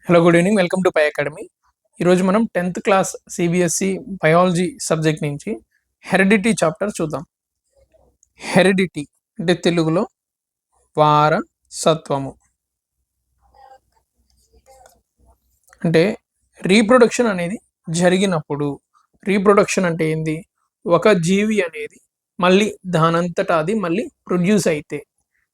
Hello, good evening. Welcome to Pi academy. ఈరోజు మనం 10th class CBSE biology subject నుంచి heredity chapter చూద్దాం. Heredity అంటే తెలుగులో వారసత్వము. అంటే రీప్రొడక్షన్ అనేది జరిగినప్పుడు, రీప్రొడక్షన్ అంటే ఏంది? ఒక జీవి అనేది మళ్ళీ దానంతటా అది మళ్ళీ ప్రొడ్యూస్ అయితే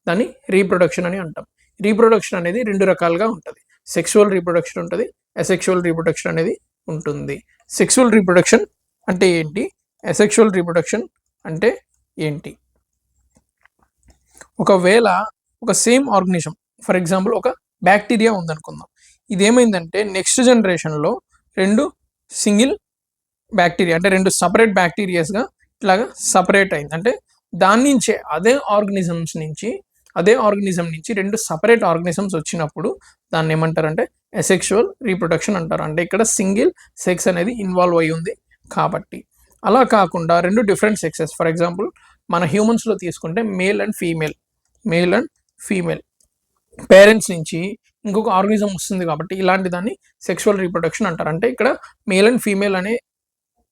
దాన్ని రీప్రొడక్షన్ అని అంటాం. రీప్రొడక్షన్ అనేది రెండు రకాలుగా ఉంటుంది. సెక్సువల్ రీప్రొడక్షన్ ఉంటుంది, అసెక్షువల్ రీప్రొడక్షన్ అనేది ఉంటుంది. సెక్సువల్ రీప్రొడక్షన్ అంటే ఏంటి, అసెక్షువల్ రీప్రొడక్షన్ అంటే ఏంటి? ఒకవేళ ఒక సేమ్ ఆర్గనిజం, ఫర్ ఎగ్జాంపుల్ ఒక బ్యాక్టీరియా ఉందనుకుందాం. ఇదేమైందంటే నెక్స్ట్ జనరేషన్లో రెండు సింగిల్ బ్యాక్టీరియా అంటే రెండు సపరేట్ బ్యాక్టీరియాస్గా ఇట్లాగా సపరేట్ అయింది. అంటే దాని నుంచే అదే ఆర్గనిజం నుంచి రెండు సపరేట్ ఆర్గనిజమ్స్ వచ్చినప్పుడు దాన్ని ఏమంటారంటే అసెక్షువల్ రీప్రొడక్షన్ అంటారు. అంటే ఇక్కడ సింగిల్ సెక్స్ అనేది ఇన్వాల్వ్ అయి ఉంది కాబట్టి. అలా కాకుండా రెండు డిఫరెంట్ సెక్సెస్, ఫర్ ఎగ్జాంపుల్ మన హ్యూమన్స్లో తీసుకుంటే మేల్ అండ్ ఫీమేల్ పేరెంట్స్ నుంచి ఇంకొక ఆర్గనిజం వస్తుంది కాబట్టి ఇలాంటి దాన్ని సెక్షువల్ రీప్రొడక్షన్ అంటారు. అంటే ఇక్కడ మేల్ అండ్ ఫీమేల్ అనే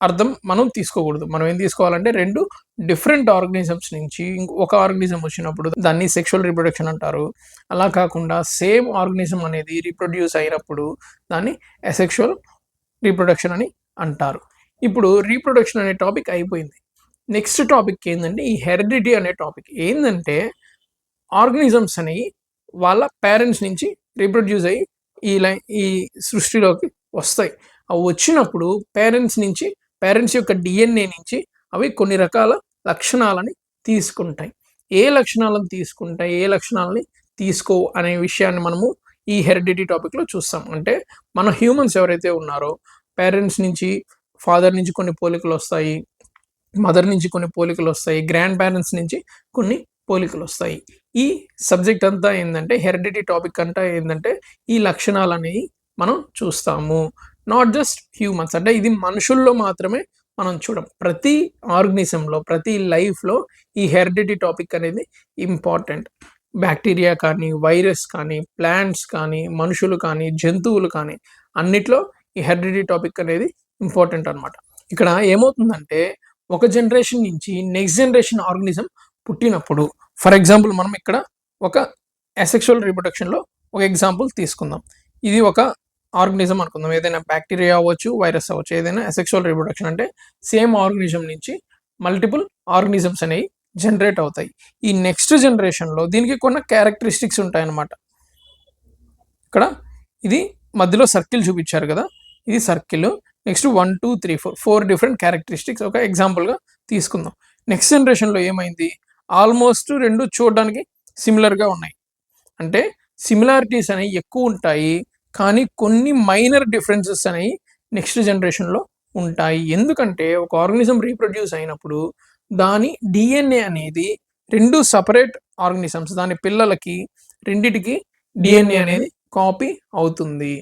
అర్థం మనం తీసుకోకూడదు. మనం ఏం తీసుకోవాలంటే రెండు డిఫరెంట్ ఆర్గనిజమ్స్ నుంచి ఒక ఆర్గనిజం వచ్చినప్పుడు దాన్ని సెక్షువల్ రీప్రొడక్షన్ అంటారు. అలా కాకుండా సేమ్ ఆర్గనిజం అనేది రీప్రొడ్యూస్ అయినప్పుడు దాన్ని అసెక్షువల్ రీప్రొడక్షన్ అని అంటారు. ఇప్పుడు రీప్రొడక్షన్ అనే టాపిక్ అయిపోయింది. నెక్స్ట్ టాపిక్ ఏంటంటే ఈ హెరిడిటీ అనే టాపిక్. ఏంటంటే ఆర్గనిజమ్స్ అనేవి వాళ్ళ పేరెంట్స్ నుంచి రీప్రొడ్యూస్ అయ్యి ఈ సృష్టిలోకి వస్తాయి. అవి వచ్చినప్పుడు పేరెంట్స్ యొక్క డిఎన్ఏ నుంచి అవి కొన్ని రకాల లక్షణాలని తీసుకుంటాయి. ఏ లక్షణాలను తీసుకుంటాయి, ఏ లక్షణాలని తీసుకో అనే విషయాన్ని మనము ఈ హెరిడిటీ టాపిక్లో చూస్తాం. అంటే మన హ్యూమన్స్ ఎవరైతే ఉన్నారో పేరెంట్స్ నుంచి, ఫాదర్ నుంచి కొన్ని పోలికలు వస్తాయి, మదర్ నుంచి కొన్ని పోలికలు వస్తాయి, గ్రాండ్ పేరెంట్స్ నుంచి కొన్ని పోలికలు వస్తాయి. ఈ సబ్జెక్ట్ అంతా ఏంటంటే హెరిడిటీ టాపిక్ అంతా ఏంటంటే ఈ లక్షణాలు అనేవి మనం చూస్తాము. నాట్ జస్ట్ హ్యూమన్స్, అంటే ఇది మనుషుల్లో మాత్రమే మనం చూడం. ప్రతి ఆర్గనిజంలో, ప్రతి లైఫ్లో ఈ హెరిడిటీ టాపిక్ అనేది ఇంపార్టెంట్. బ్యాక్టీరియా కానీ, వైరస్ కానీ, ప్లాంట్స్ కానీ, మనుషులు కానీ, జంతువులు కానీ అన్నిట్లో ఈ హెరిడిటీ టాపిక్ అనేది ఇంపార్టెంట్ అనమాట. ఇక్కడ ఏమవుతుందంటే ఒక జనరేషన్ నుంచి నెక్స్ట్ జనరేషన్ ఆర్గనిజం పుట్టినప్పుడు, ఫర్ ఎగ్జాంపుల్ మనం ఇక్కడ ఒక అసెక్షువల్ రీప్రొడక్షన్లో ఒక ఎగ్జాంపుల్ తీసుకుందాం. ఇది ఒక ఆర్గనిజం అనుకుందాం, ఏదైనా బ్యాక్టీరియా అవ్వచ్చు, వైరస్ అవ్వచ్చు, ఏదైనా అసెక్షువల్ రీప్రొడక్షన్ అంటే సేమ్ ఆర్గనిజం నుంచి మల్టిపుల్ ఆర్గనిజమ్స్ అనేవి జనరేట్ అవుతాయి. ఈ నెక్స్ట్ జనరేషన్లో దీనికి కొన్ని క్యారెక్టరిస్టిక్స్ ఉంటాయన్నమాట. ఇక్కడ ఇది మధ్యలో సర్కిల్ చూపించారు కదా, ఇది సర్కిల్. నెక్స్ట్ 1 2 3 4 డిఫరెంట్ క్యారెక్టరిస్టిక్స్ ఒక ఎగ్జాంపుల్గా తీసుకుందాం. నెక్స్ట్ జనరేషన్లో ఏమైంది, ఆల్మోస్ట్ రెండు చూడడానికి సిమిలర్గా ఉన్నాయి. అంటే సిమిలారిటీస్ అనేవి ఎక్కువ ఉంటాయి, కానీ కొన్ని మైనర్ డిఫరెన్సెస్ అనేవి నెక్స్ట్ జనరేషన్లో ఉంటాయి. ఎందుకంటే ఒక ఆర్గనిజం రీప్రొడ్యూస్ అయినప్పుడు దాని డిఎన్ఏ అనేది రెండు సపరేట్ ఆర్గనిజమ్స్, దాని పిల్లలకి రెండిటికి డిఎన్ఏ అనేది కాపీ అవుతుంది.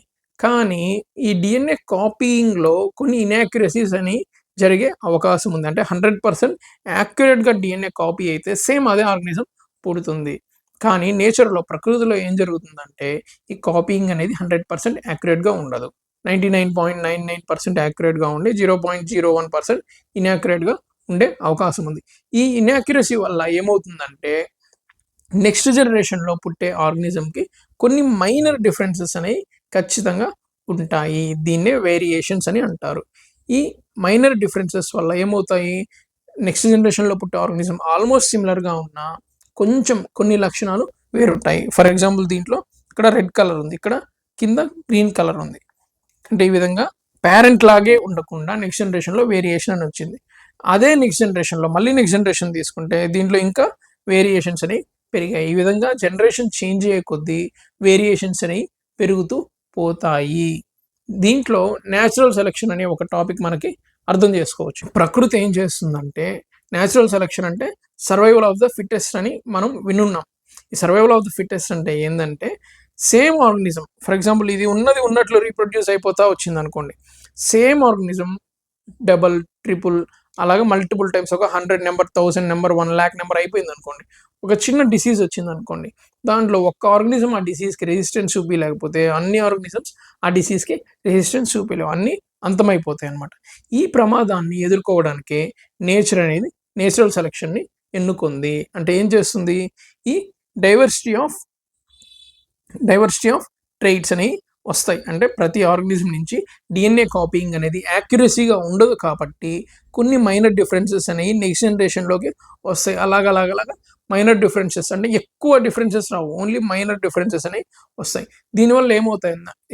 కానీ ఈ డిఎన్ఏ కాపీయింగ్లో కొన్ని ఇన్యాక్యురసీస్ అని జరిగే అవకాశం ఉంది. అంటే 100% యాక్యురేట్గా డిఎన్ఏ కాపీ అయితే సేమ్ అదే ఆర్గనిజం పుడుతుంది. కానీ నేచర్లో, ప్రకృతిలో ఏం జరుగుతుందంటే ఈ కాపీయింగ్ అనేది 100% యాక్యురేట్గా ఉండదు. 99.99% యాక్యురేట్గా ఉండి 0.01% ఇన్యాక్యురేట్గా ఉండే అవకాశం ఉంది. ఈ ఇన్యాక్యురసీ వల్ల ఏమవుతుందంటే నెక్స్ట్ జనరేషన్లో పుట్టే ఆర్గనిజంకి కొన్ని మైనర్ డిఫరెన్సెస్ అనేవి ఖచ్చితంగా ఉంటాయి. దీన్నే వేరియేషన్స్ అని అంటారు. ఈ మైనర్ డిఫరెన్సెస్ వల్ల ఏమవుతాయి, నెక్స్ట్ జనరేషన్లో పుట్టే ఆర్గనిజం ఆల్మోస్ట్ సిమిలర్గా ఉన్న కొంచెం కొన్ని లక్షణాలు వేరుంటాయి. ఫర్ ఎగ్జాంపుల్ దీంట్లో ఇక్కడ రెడ్ కలర్ ఉంది, ఇక్కడ కింద గ్రీన్ కలర్ ఉంది. అంటే ఈ విధంగా పేరెంట్ లాగే ఉండకుండా నెక్స్ట్ జనరేషన్లో వేరియేషన్ అని వచ్చింది. అదే నెక్స్ట్ జనరేషన్ తీసుకుంటే దీంట్లో ఇంకా వేరియేషన్స్ అనేవి పెరిగాయి. ఈ విధంగా జనరేషన్ చేంజ్ అయ్యే కొద్దీ వేరియేషన్స్ అనేవి పెరుగుతూ పోతాయి. దీంట్లో న్యాచురల్ సెలెక్షన్ అనే ఒక టాపిక్ మనకి అర్థం చేసుకోవచ్చు. ప్రకృతి ఏం చేస్తుందంటే, న్యాచురల్ సెలెక్షన్ అంటే సర్వైవల్ ఆఫ్ ద ఫిట్టెస్ట్ అని మనం వినున్నాం. ఈ సర్వైవల్ ఆఫ్ ద ఫిట్టెస్ట్ అంటే ఏంటంటే సేమ్ ఆర్గనిజం, ఫర్ ఎగ్జాంపుల్ ఇది ఉన్నట్లు రీప్రొడ్యూస్ అయిపోతా వచ్చింది అనుకోండి, సేమ్ ఆర్గనిజం డబల్, ట్రిపుల్ అలాగే మల్టిపుల్ టైమ్స్ ఒక 100 నెంబర్, 1000 నెంబర్, 1,00,000 నెంబర్ అయిపోయింది అనుకోండి, ఒక చిన్న డిసీజ్ వచ్చింది అనుకోండి, దాంట్లో ఒక్క ఆర్గనిజం ఆ డిసీజ్కి రెసిస్టెన్స్ చూపించలేకపోతే అన్ని ఆర్గనిజమ్స్ ఆ డిసీజ్కి రెసిస్టెన్స్ చూపించలేవు, అన్నీ అంతమైపోతాయి అన్నమాట. ఈ ప్రమాదాన్ని ఎదుర్కోవడానికే నేచర్ అనేది నేచురల్ సెలక్షన్ని ఎన్నుకుంది. అంటే ఏం చేస్తుంది, ఈ డైవర్సిటీ ఆఫ్ ట్రైట్స్ అనేవి వస్తాయి. అంటే ప్రతి ఆర్గనిజం నుంచి డిఎన్ఏ కాపీయింగ్ అనేది యాక్యురసీగా ఉండదు కాబట్టి కొన్ని మైనర్ డిఫరెన్సెస్ అనేవి నెక్స్ట్ జనరేషన్లోకి వస్తాయి. అలాగలాగలాగా మైనర్ డిఫరెన్సెస్ అంటే ఎక్కువ డిఫరెన్సెస్ రావు, ఓన్లీ మైనర్ డిఫరెన్సెస్ అనేవి వస్తాయి. దీనివల్ల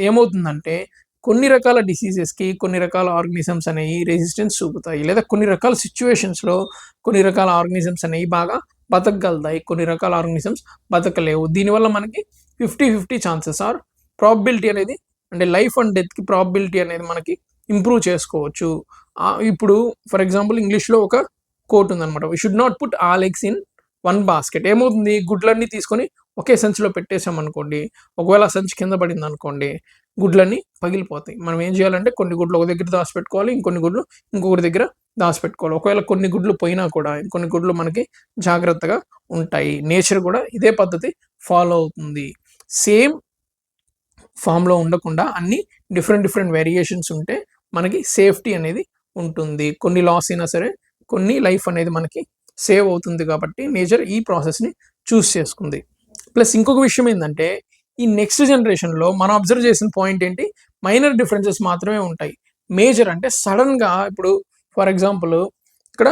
ఏమవుతుందంటే కొన్ని రకాల డిసీజెస్కి కొన్ని రకాల ఆర్గనిజమ్స్ అనేవి రెసిస్టెన్స్ చూపుతాయి, లేదా కొన్ని రకాల సిచ్యువేషన్స్లో కొన్ని రకాల ఆర్గనిజమ్స్ అనేవి బాగా బతకగలుగుతాయి, కొన్ని రకాల ఆర్గనిజమ్స్ బతకలేవు. దీనివల్ల మనకి 50-50 ఛాన్సెస్ ఆర్ ప్రాబిలిటీ అనేది, అంటే లైఫ్ అండ్ డెత్కి ప్రాబిలిటీ అనేది మనకి ఇంప్రూవ్ చేసుకోవచ్చు. ఇప్పుడు ఫర్ ఎగ్జాంపుల్ ఇంగ్లీష్లో ఒక కోట్ ఉందన్నమాట, we should not put all eggs in one basket. ఏమవుతుంది, గుడ్లన్నీ తీసుకొని ఒకే సంచిలో పెట్టేసాం అనుకోండి, ఒకవేళ సంచి కింద పడింది అనుకోండి, గుడ్లన్నీ పగిలిపోతాయి. మనం ఏం చేయాలంటే కొన్ని గుడ్లు ఒక దగ్గర దాచిపెట్టుకోవాలి, ఇంకొన్ని గుడ్లు ఇంకొకటి దగ్గర దాచిపెట్టుకోవాలి. ఒకవేళ కొన్ని గుడ్లు పోయినా కూడా ఇంకొన్ని గుడ్లు మనకి జాగ్రత్తగా ఉంటాయి. నేచర్ కూడా ఇదే పద్ధతి ఫాలో అవుతుంది. సేమ్ ఫామ్లో ఉండకుండా అన్ని డిఫరెంట్ వేరియేషన్స్ ఉంటే మనకి సేఫ్టీ అనేది ఉంటుంది. కొన్ని లాస్ అయినా సరే కొన్ని లైఫ్ అనేది మనకి సేవ్ అవుతుంది. కాబట్టి నేచర్ ఈ ప్రాసెస్ని చూస్ చేసుకుంది. ప్లస్ ఇంకొక విషయం ఏంటంటే ఈ నెక్స్ట్ జనరేషన్లో మనం అబ్జర్వ్ చేసిన పాయింట్ ఏంటి, మైనర్ డిఫరెన్సెస్ మాత్రమే ఉంటాయి. మేజర్ అంటే సడన్గా ఇప్పుడు ఫర్ ఎగ్జాంపుల్ ఇక్కడ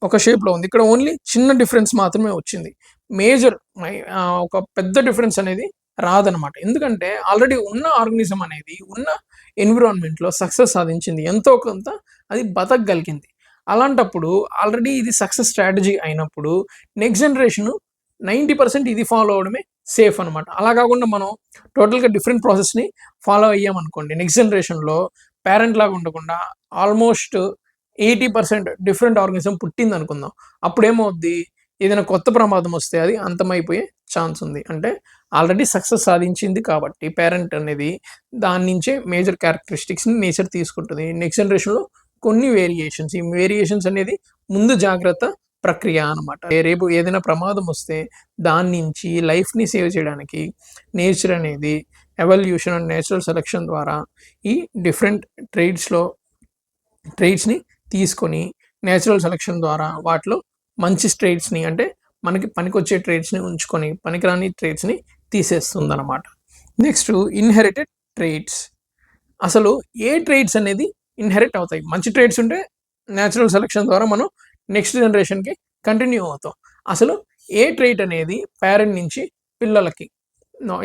ఒక షేప్లో ఉంది, ఇక్కడ ఓన్లీ చిన్న డిఫరెన్స్ మాత్రమే వచ్చింది. మేజర్ ఒక పెద్ద డిఫరెన్స్ అనేది రాదనమాట. ఎందుకంటే ఆల్రెడీ ఉన్న ఆర్గనిజం అనేది ఉన్న ఎన్విరాన్మెంట్లో సక్సెస్ సాధించింది, ఎంతో కొంత అది బతకగలిగింది. అలాంటప్పుడు ఆల్రెడీ ఇది సక్సెస్ స్ట్రాటజీ అయినప్పుడు నెక్స్ట్ జనరేషన్ 90% ఇది ఫాలో అవడమే సేఫ్ అనమాట. అలా కాకుండా మనం టోటల్గా డిఫరెంట్ ప్రాసెస్ని ఫాలో అయ్యామనుకోండి, నెక్స్ట్ జనరేషన్లో పేరెంట్ లాగా ఉండకుండా ఆల్మోస్ట్ 80% డిఫరెంట్ ఆర్గనిజం పుట్టింది అనుకుందాం. అప్పుడు ఏమవుద్ది, ఏదైనా కొత్త ప్రమాదం వస్తే అది అంతమైపోయే ఛాన్స్ ఉంది. అంటే ఆల్రెడీ సక్సెస్ సాధించింది కాబట్టి పేరెంట్ అనేది దాని నుంచే మేజర్ క్యారెక్టరిస్టిక్స్ని నేచర్ తీసుకుంటుంది. నెక్స్ట్ జనరేషన్లో కొన్ని వేరియేషన్స్, ఈ వేరియేషన్స్ అనేది ముందు జాగ్రత్త ప్రక్రియ అనమాట. రేపు ఏదైనా ప్రమాదం వస్తే దాని నుంచి లైఫ్ని సేవ్ చేయడానికి నేచర్ అనేది ఎవల్యూషన్ అండ్ నేచురల్ సెలక్షన్ ద్వారా ఈ డిఫరెంట్ ట్రైట్స్ని తీసుకొని నేచురల్ సెలక్షన్ ద్వారా వాటిలో మంచి ట్రైట్స్ని, అంటే మనకి పనికొచ్చే ట్రైట్స్ని ఉంచుకొని పనికిరాని ట్రైట్స్ని తీసేస్తుంది అనమాట. Next inherited traits. అసలు ఏ ట్రైట్స్ అనేది ఇన్హెరిట్ అవుతాయి? మంచి ట్రైట్స్ ఉంటే నేచురల్ సెలక్షన్ ద్వారా మనం నెక్స్ట్ జనరేషన్కి కంటిన్యూ అవుతాం. అసలు ఏ ట్రైట్ అనేది పేరెంట్ నుంచి పిల్లలకి,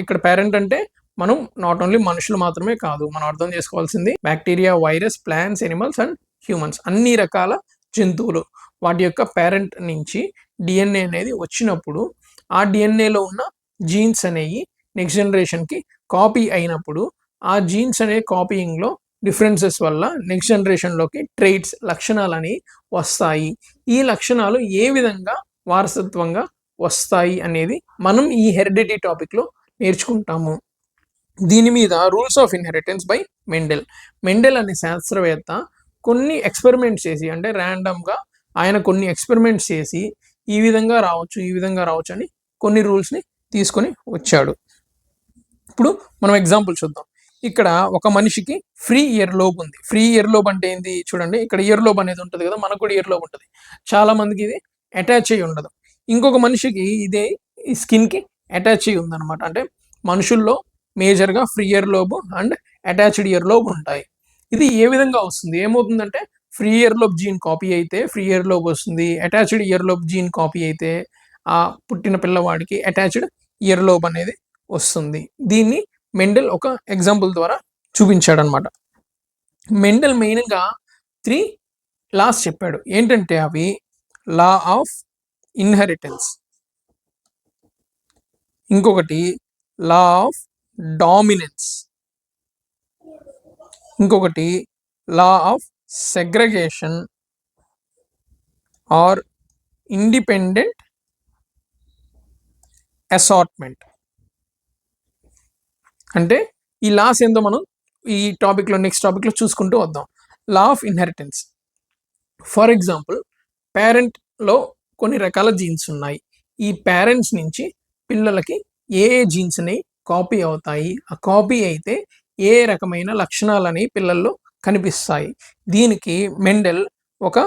ఇక్కడ పేరెంట్ అంటే మనం నాట్ ఓన్లీ మనుషులు మాత్రమే కాదు, మనం అర్థం చేసుకోవాల్సింది bacteria, virus, plants, animals and humans, అన్ని రకాల జంతువులు వాటి యొక్క పేరెంట్ నుంచి డిఎన్ఏ అనేది వచ్చినప్పుడు ఆ డిఎన్ఏలో ఉన్న జీన్స్ అనేవి నెక్స్ట్ జనరేషన్కి కాపీ అయినప్పుడు ఆ జీన్స్ అనే కాపీయింగ్లో డిఫరెన్సెస్ వల్ల నెక్స్ట్ జనరేషన్లోకి ట్రైట్స్, లక్షణాలు అనేవి వస్తాయి. ఈ లక్షణాలు ఏ విధంగా వారసత్వంగా వస్తాయి అనేది మనం ఈ హెరిడిటీ టాపిక్లో నేర్చుకుంటాము. దీని మీద rules of inheritance by Mendel అనే శాస్త్రవేత్త కొన్ని ఎక్స్పెరిమెంట్స్ చేసి, అంటే ర్యాండమ్గా ఆయన కొన్ని ఎక్స్పెరిమెంట్స్ చేసి ఈ విధంగా రావచ్చు అని కొన్ని రూల్స్ని తీసుకొని వచ్చాడు. ఇప్పుడు మనం ఎగ్జాంపుల్ చూద్దాం. ఇక్కడ ఒక మనిషికి ఫ్రీ ఇయర్ లోబ్ ఉంది. ఫ్రీ ఇయర్ లోబ్ అంటే ఏంది చూడండి, ఇక్కడ ఇయర్ లోబ్ అనేది ఉంటుంది కదా, మనకు కూడా ఇయర్ లోబ్ ఉంటుంది. చాలా మందికి ఇది అటాచ్ అయ్యి ఉండదు. ఇంకొక మనిషికి ఇదే ఈ స్కిన్కి అటాచ్ అయ్యి ఉందన్నమాట. అంటే మనుషుల్లో మేజర్గా free ear lobe and attached ear lobe ఉంటాయి. ఇది ఏ విధంగా వస్తుంది, ఏమవుతుందంటే free ear lobe gene copy అయితే ఫ్రీ ఇయర్ లోబ్ వస్తుంది, attached ear lobe gene copy అయితే ఆ పుట్టిన పిల్లవాడికి అటాచ్డ్ ఇయర్ లోబ్ అనేది వస్తుంది. దీన్ని మెండెల్ ఒక ఎగ్జాంపుల్ ద్వారా చూపించాడనమాట. మెండెల్ మెయిన్గా 3 లాస్ చెప్పాడు. ఏంటంటే అవి లా ఆఫ్ ఇన్హెరిటెన్స్, ఇంకొకటి లా ఆఫ్ డామినెన్స్, ఇంకొకటి law of segregation or independent assortment. అంటే ఈ లాస్ ఏందో మనం ఈ టాపిక్లో నెక్స్ట్ టాపిక్లో చూసుకుంటూ వద్దాం. Law of inheritance, for example పేరెంట్లో కొన్ని రకాల జీన్స్ ఉన్నాయి. ఈ పేరెంట్స్ నుంచి పిల్లలకి ఏ ఏ జీన్స్ అనేవి కాపీ అవుతాయి, ఆ కాపీ అయితే ఏ రకమైన లక్షణాలని పిల్లల్లో కనిపిస్తాయి. దీనికి మెండెల్ ఒక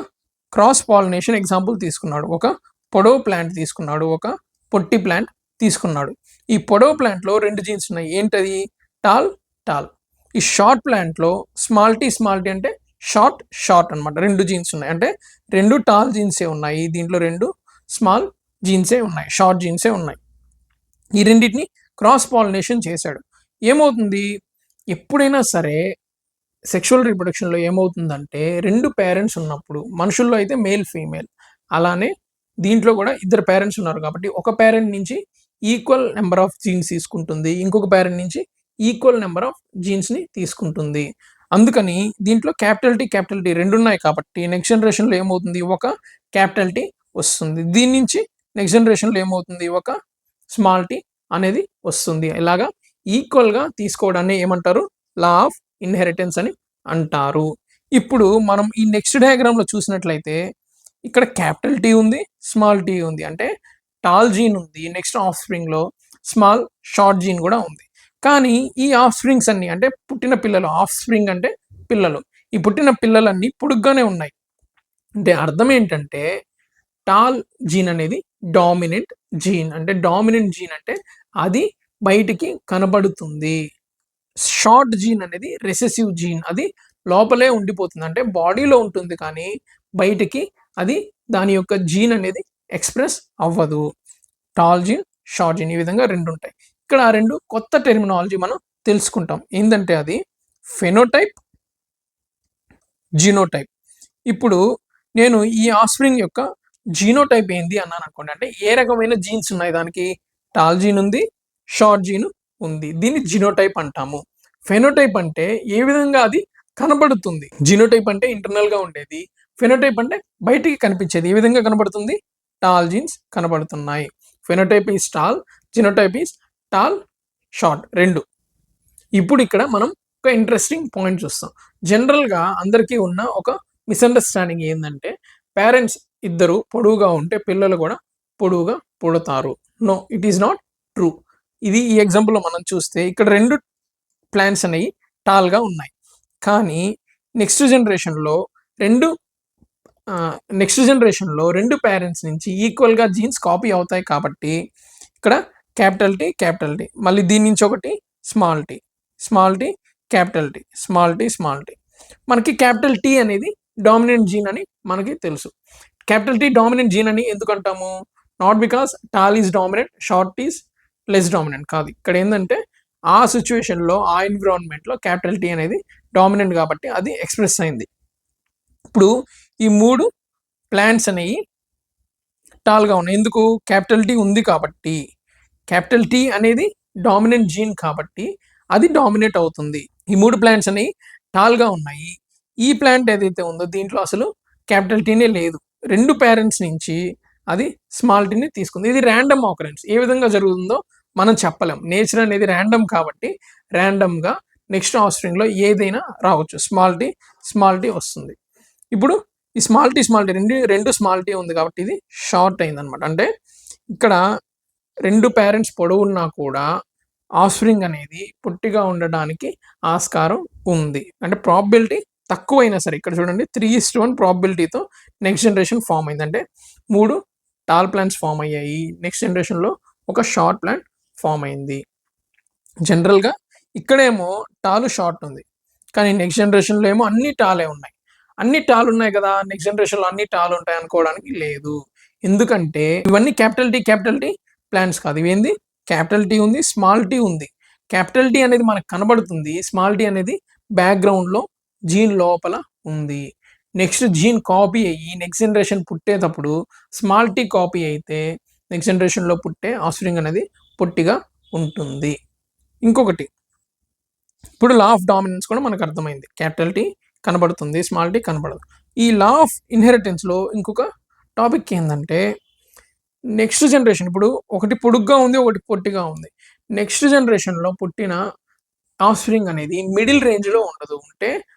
క్రాస్ పాలినేషన్ ఎగ్జాంపుల్ తీసుకున్నాడు. ఒక పొడవు ప్లాంట్ తీసుకున్నాడు, ఒక పొట్టి ప్లాంట్ తీసుకున్నాడు. ఈ పొడవు ప్లాంట్లో 2 జీన్స్ ఉన్నాయి. ఏంటది? Tall, tall. ఈ షార్ట్ ప్లాంట్లో స్మాల్ టీ అంటే షార్ట్ అనమాట. 2 జీన్స్ ఉన్నాయి. అంటే 2 టాల్ జీన్సే ఉన్నాయి. దీంట్లో 2 స్మాల్ జీన్సే ఉన్నాయి, షార్ట్ జీన్సే ఉన్నాయి. ఈ రెండింటిని క్రాస్ పాలినేషన్ చేశాడు. ఏమవుతుంది? ఎప్పుడైనా సరే సెక్షువల్ రీప్రొడక్షన్‌లో ఏమవుతుందంటే 2 పేరెంట్స్ ఉన్నప్పుడు, మనుషుల్లో అయితే మేల్, ఫీమేల్. అలానే దీంట్లో కూడా ఇద్దరు పేరెంట్స్ ఉన్నారు కాబట్టి ఒక పేరెంట్ నుంచి ఈక్వల్ నెంబర్ ఆఫ్ జీన్స్ తీసుకుంటుంది. ఇంకొక పేరెంట్ నుంచి ఈక్వల్ నెంబర్ ఆఫ్ జీన్స్‌ని తీసుకుంటుంది. అందుకని దీంట్లో క్యాపిటల్ టీ 2 ఉన్నాయి కాబట్టి నెక్స్ట్ జనరేషన్‌లో ఏమవుతుంది? ఒక క్యాపిటల్ టీ వస్తుంది. దీని నుంచి నెక్స్ట్ జనరేషన్‌లో ఏమవుతుంది? ఒక స్మాల్ టీ అనేది వస్తుంది. ఇలాగా ఈక్వల్‌గా తీసుకోవడాన్ని ఏమంటారు? లా ఆఫ్ ఇన్హెరిటెన్స్ అని అంటారు. ఇప్పుడు మనం ఈ నెక్స్ట్ డయాగ్రామ్‌లో చూసినట్లయితే ఇక్కడ క్యాపిటల్ టీ ఉంది, స్మాల్ టీ ఉంది. అంటే టాల్ జీన్ ఉంది. నెక్స్ట్ ఆఫ్ స్ప్రింగ్‌లో షార్ట్ జీన్ కూడా ఉంది. కానీ ఈ ఆఫ్ స్ప్రింగ్స్ అన్నీ అంటే పుట్టిన పిల్లలు, ఆఫ్ స్ప్రింగ్ అంటే పిల్లలు. ఈ పుట్టిన పిల్లలన్నీ పొడుగ్గానే ఉన్నాయి. అంటే అర్థం ఏంటంటే టాల్ జీన్ అనేది డామినెంట్ జీన్. అంటే డామినెంట్ జీన్ అంటే అది బయటికి కనబడుతుంది. షార్ట్ జీన్ అనేది రెసెసివ్ జీన్. అది లోపలే ఉండిపోతుంది. అంటే బాడీలో ఉంటుంది కానీ బయటికి అది దాని యొక్క జీన్ అనేది ఎక్స్‌ప్రెస్ అవ్వదు. టాల్ జీన్, షార్ట్ జీన్ ఈ విధంగా 2 ఉంటాయి. ఇక్కడ 2 కొత్త టెర్మినాలజీ మనం తెలుసుకుంటాం. ఏందంటే అది ఫెనోటైప్, జీనోటైప్. ఇప్పుడు నేను ఈ ఆఫ్‌స్ప్రింగ్ యొక్క జీనోటైప్ ఏంది అన్నాననుకోండి. అంటే ఏ రకమైన జీన్స్ ఉన్నాయి దానికి? టాల్ జీన్ ఉంది, షార్ట్ జీన్ ఉంది. దీన్ని జీనోటైప్ అంటాము. ఫెనోటైప్ అంటే ఏ విధంగా అది కనబడుతుంది. జీనోటైప్ అంటే ఇంటర్నల్‌గా ఉండేది. ఫెనోటైప్ అంటే బయటికి కనిపించేది. ఏ విధంగా కనబడుతుంది? టాల్ జీన్స్ కనబడుతున్నాయి. Phenotype is tall, genotype is tall, short 2. ఇప్పుడు ఇక్కడ మనం ఒక ఇంట్రెస్టింగ్ పాయింట్ చూస్తాం. జనరల్‌గా అందరికీ ఉన్న ఒక మిస్‌అండర్‌స్టాండింగ్ ఏందంటే పేరెంట్స్ ఇద్దరు పొడువుగా ఉంటే పిల్లలు కూడా పొడువుగా పుడతారు. No, it is not true. ఇది ఈ ఎగ్జాంపుల్‌లో మనం చూస్తే ఇక్కడ 2 ప్లాంట్స్ అనేవి టాల్‌గా ఉన్నాయి. కానీ నెక్స్ట్ జనరేషన్‌లో 2 2 పేరెంట్స్ నుంచి ఈక్వల్‌గా జీన్స్ కాపీ అవుతాయి కాబట్టి ఇక్కడ క్యాపిటల్ టీ, మళ్ళీ దీని నుంచి ఒకటి small T, capital T, small T. మనకి క్యాపిటల్ టీ అనేది డామినెంట్ జీన్ అని మనకి తెలుసు. క్యాపిటల్ టీ డామినెంట్ జీన్ అని ఎందుకు అంటాము? Not because tall is dominant, short is less dominant కాదు. ఇక్కడ ఏందంటే ఆ సిచ్యువేషన్‌లో, ఆ ఎన్విరాన్మెంట్‌లో క్యాపిటల్ టీ అనేది డామినెంట్ కాబట్టి అది ఎక్స్‌ప్రెస్ అయింది. ఇప్పుడు ఈ 3 ప్లాంట్స్ అనేవి టాల్‌గా ఉన్నాయి. ఎందుకు? క్యాపిటల్ టీ ఉంది కాబట్టి. క్యాపిటల్ టీ అనేది డామినెంట్ జీన్ కాబట్టి అది డామినేట్ అవుతుంది. ఈ 3 ప్లాంట్స్ అనేవి టాల్‌గా ఉన్నాయి. ఈ ప్లాంట్ ఏదైతే ఉందో దీంట్లో అసలు క్యాపిటల్ టీనే లేదు. 2 పేరెంట్స్ నుంచి అది స్మాల్ టీని తీసుకుంది. ఇది ర్యాండమ్ ఆకరెన్స్. ఏ విధంగా జరుగుతుందో మనం చెప్పలేం. నేచర్ అనేది ర్యాండమ్ కాబట్టి ర్యాండమ్‌గా నెక్స్ట్ ఆఫ్‌స్ప్రింగ్‌లో ఏదైనా రావచ్చు. స్మాల్ టీ వస్తుంది. ఇప్పుడు ఈ స్మాల్ టీ 2 స్మాల్ టీ ఉంది కాబట్టి ఇది షార్ట్ అయిందనమాట. అంటే ఇక్కడ 2 పేరెంట్స్ పొడవున్నా కూడా ఆఫ్‌స్ప్రింగ్ అనేది పొట్టిగా ఉండడానికి ఆస్కారం ఉంది. అంటే ప్రాబబిలిటీ తక్కువైనా సరే ఇక్కడ చూడండి 3:1 ప్రాబబిలిటీతో నెక్స్ట్ జనరేషన్ ఫార్మ్ అయింది. అంటే 3 టాల్ ప్లాంట్స్ ఫార్మ్ అయ్యాయి. నెక్స్ట్ జనరేషన్‌లో ఒక షార్ట్ ప్లాంట్ ఫార్మ్ అయింది. జనరల్‌గా ఇక్కడేమో టాల్, షార్ట్ ఉంది. కానీ నెక్స్ట్ జనరేషన్‌లో ఏమో అన్ని టాలే ఉన్నాయి. అన్ని టాల్ ఉన్నాయి కదా! నెక్స్ట్ జనరేషన్‌లో అన్ని టాల్ ఉంటాయి అనుకోవడానికి లేదు. ఎందుకంటే ఇవన్నీ క్యాపిటల్ టీ ప్లాంట్స్ కాదు. ఇవేంది? క్యాపిటల్ టీ ఉంది, స్మాల్ టీ ఉంది. క్యాపిటల్ టీ అనేది మనకు కనబడుతుంది. స్మాల్ టీ అనేది బ్యాక్‌గ్రౌండ్‌లో జీన్ లోపల ఉంది. నెక్స్ట్ జీన్ కాపీ అయ్యి నెక్స్ట్ జనరేషన్ పుట్టేటప్పుడు స్మాల్ టీ కాపీ అయితే నెక్స్ట్ జనరేషన్‌లో పుట్టే ఆఫ్‌స్ప్రింగ్ అనేది పొట్టిగా ఉంటుంది. ఇంకొకటి ఇప్పుడు లా ఆఫ్ డామినెన్స్ కూడా మనకు అర్థమైంది. క్యాపిటల్ టీ కనబడుతుంది, స్మాల్ టీ కనబడదు. ఈ లా ఆఫ్ ఇన్హెరిటెన్స్‌లో ఇంకొక టాపిక్ ఏందంటే నెక్స్ట్ జనరేషన్ ఇప్పుడు ఒకటి పొడుగ్గా ఉంది, ఒకటి పొట్టిగా ఉంది. నెక్స్ట్ జనరేషన్‌లో పుట్టిన ఆఫ్‌స్ప్రింగ్ అనేది మిడిల్ రేంజ్‌లో ఉండదు. అంటే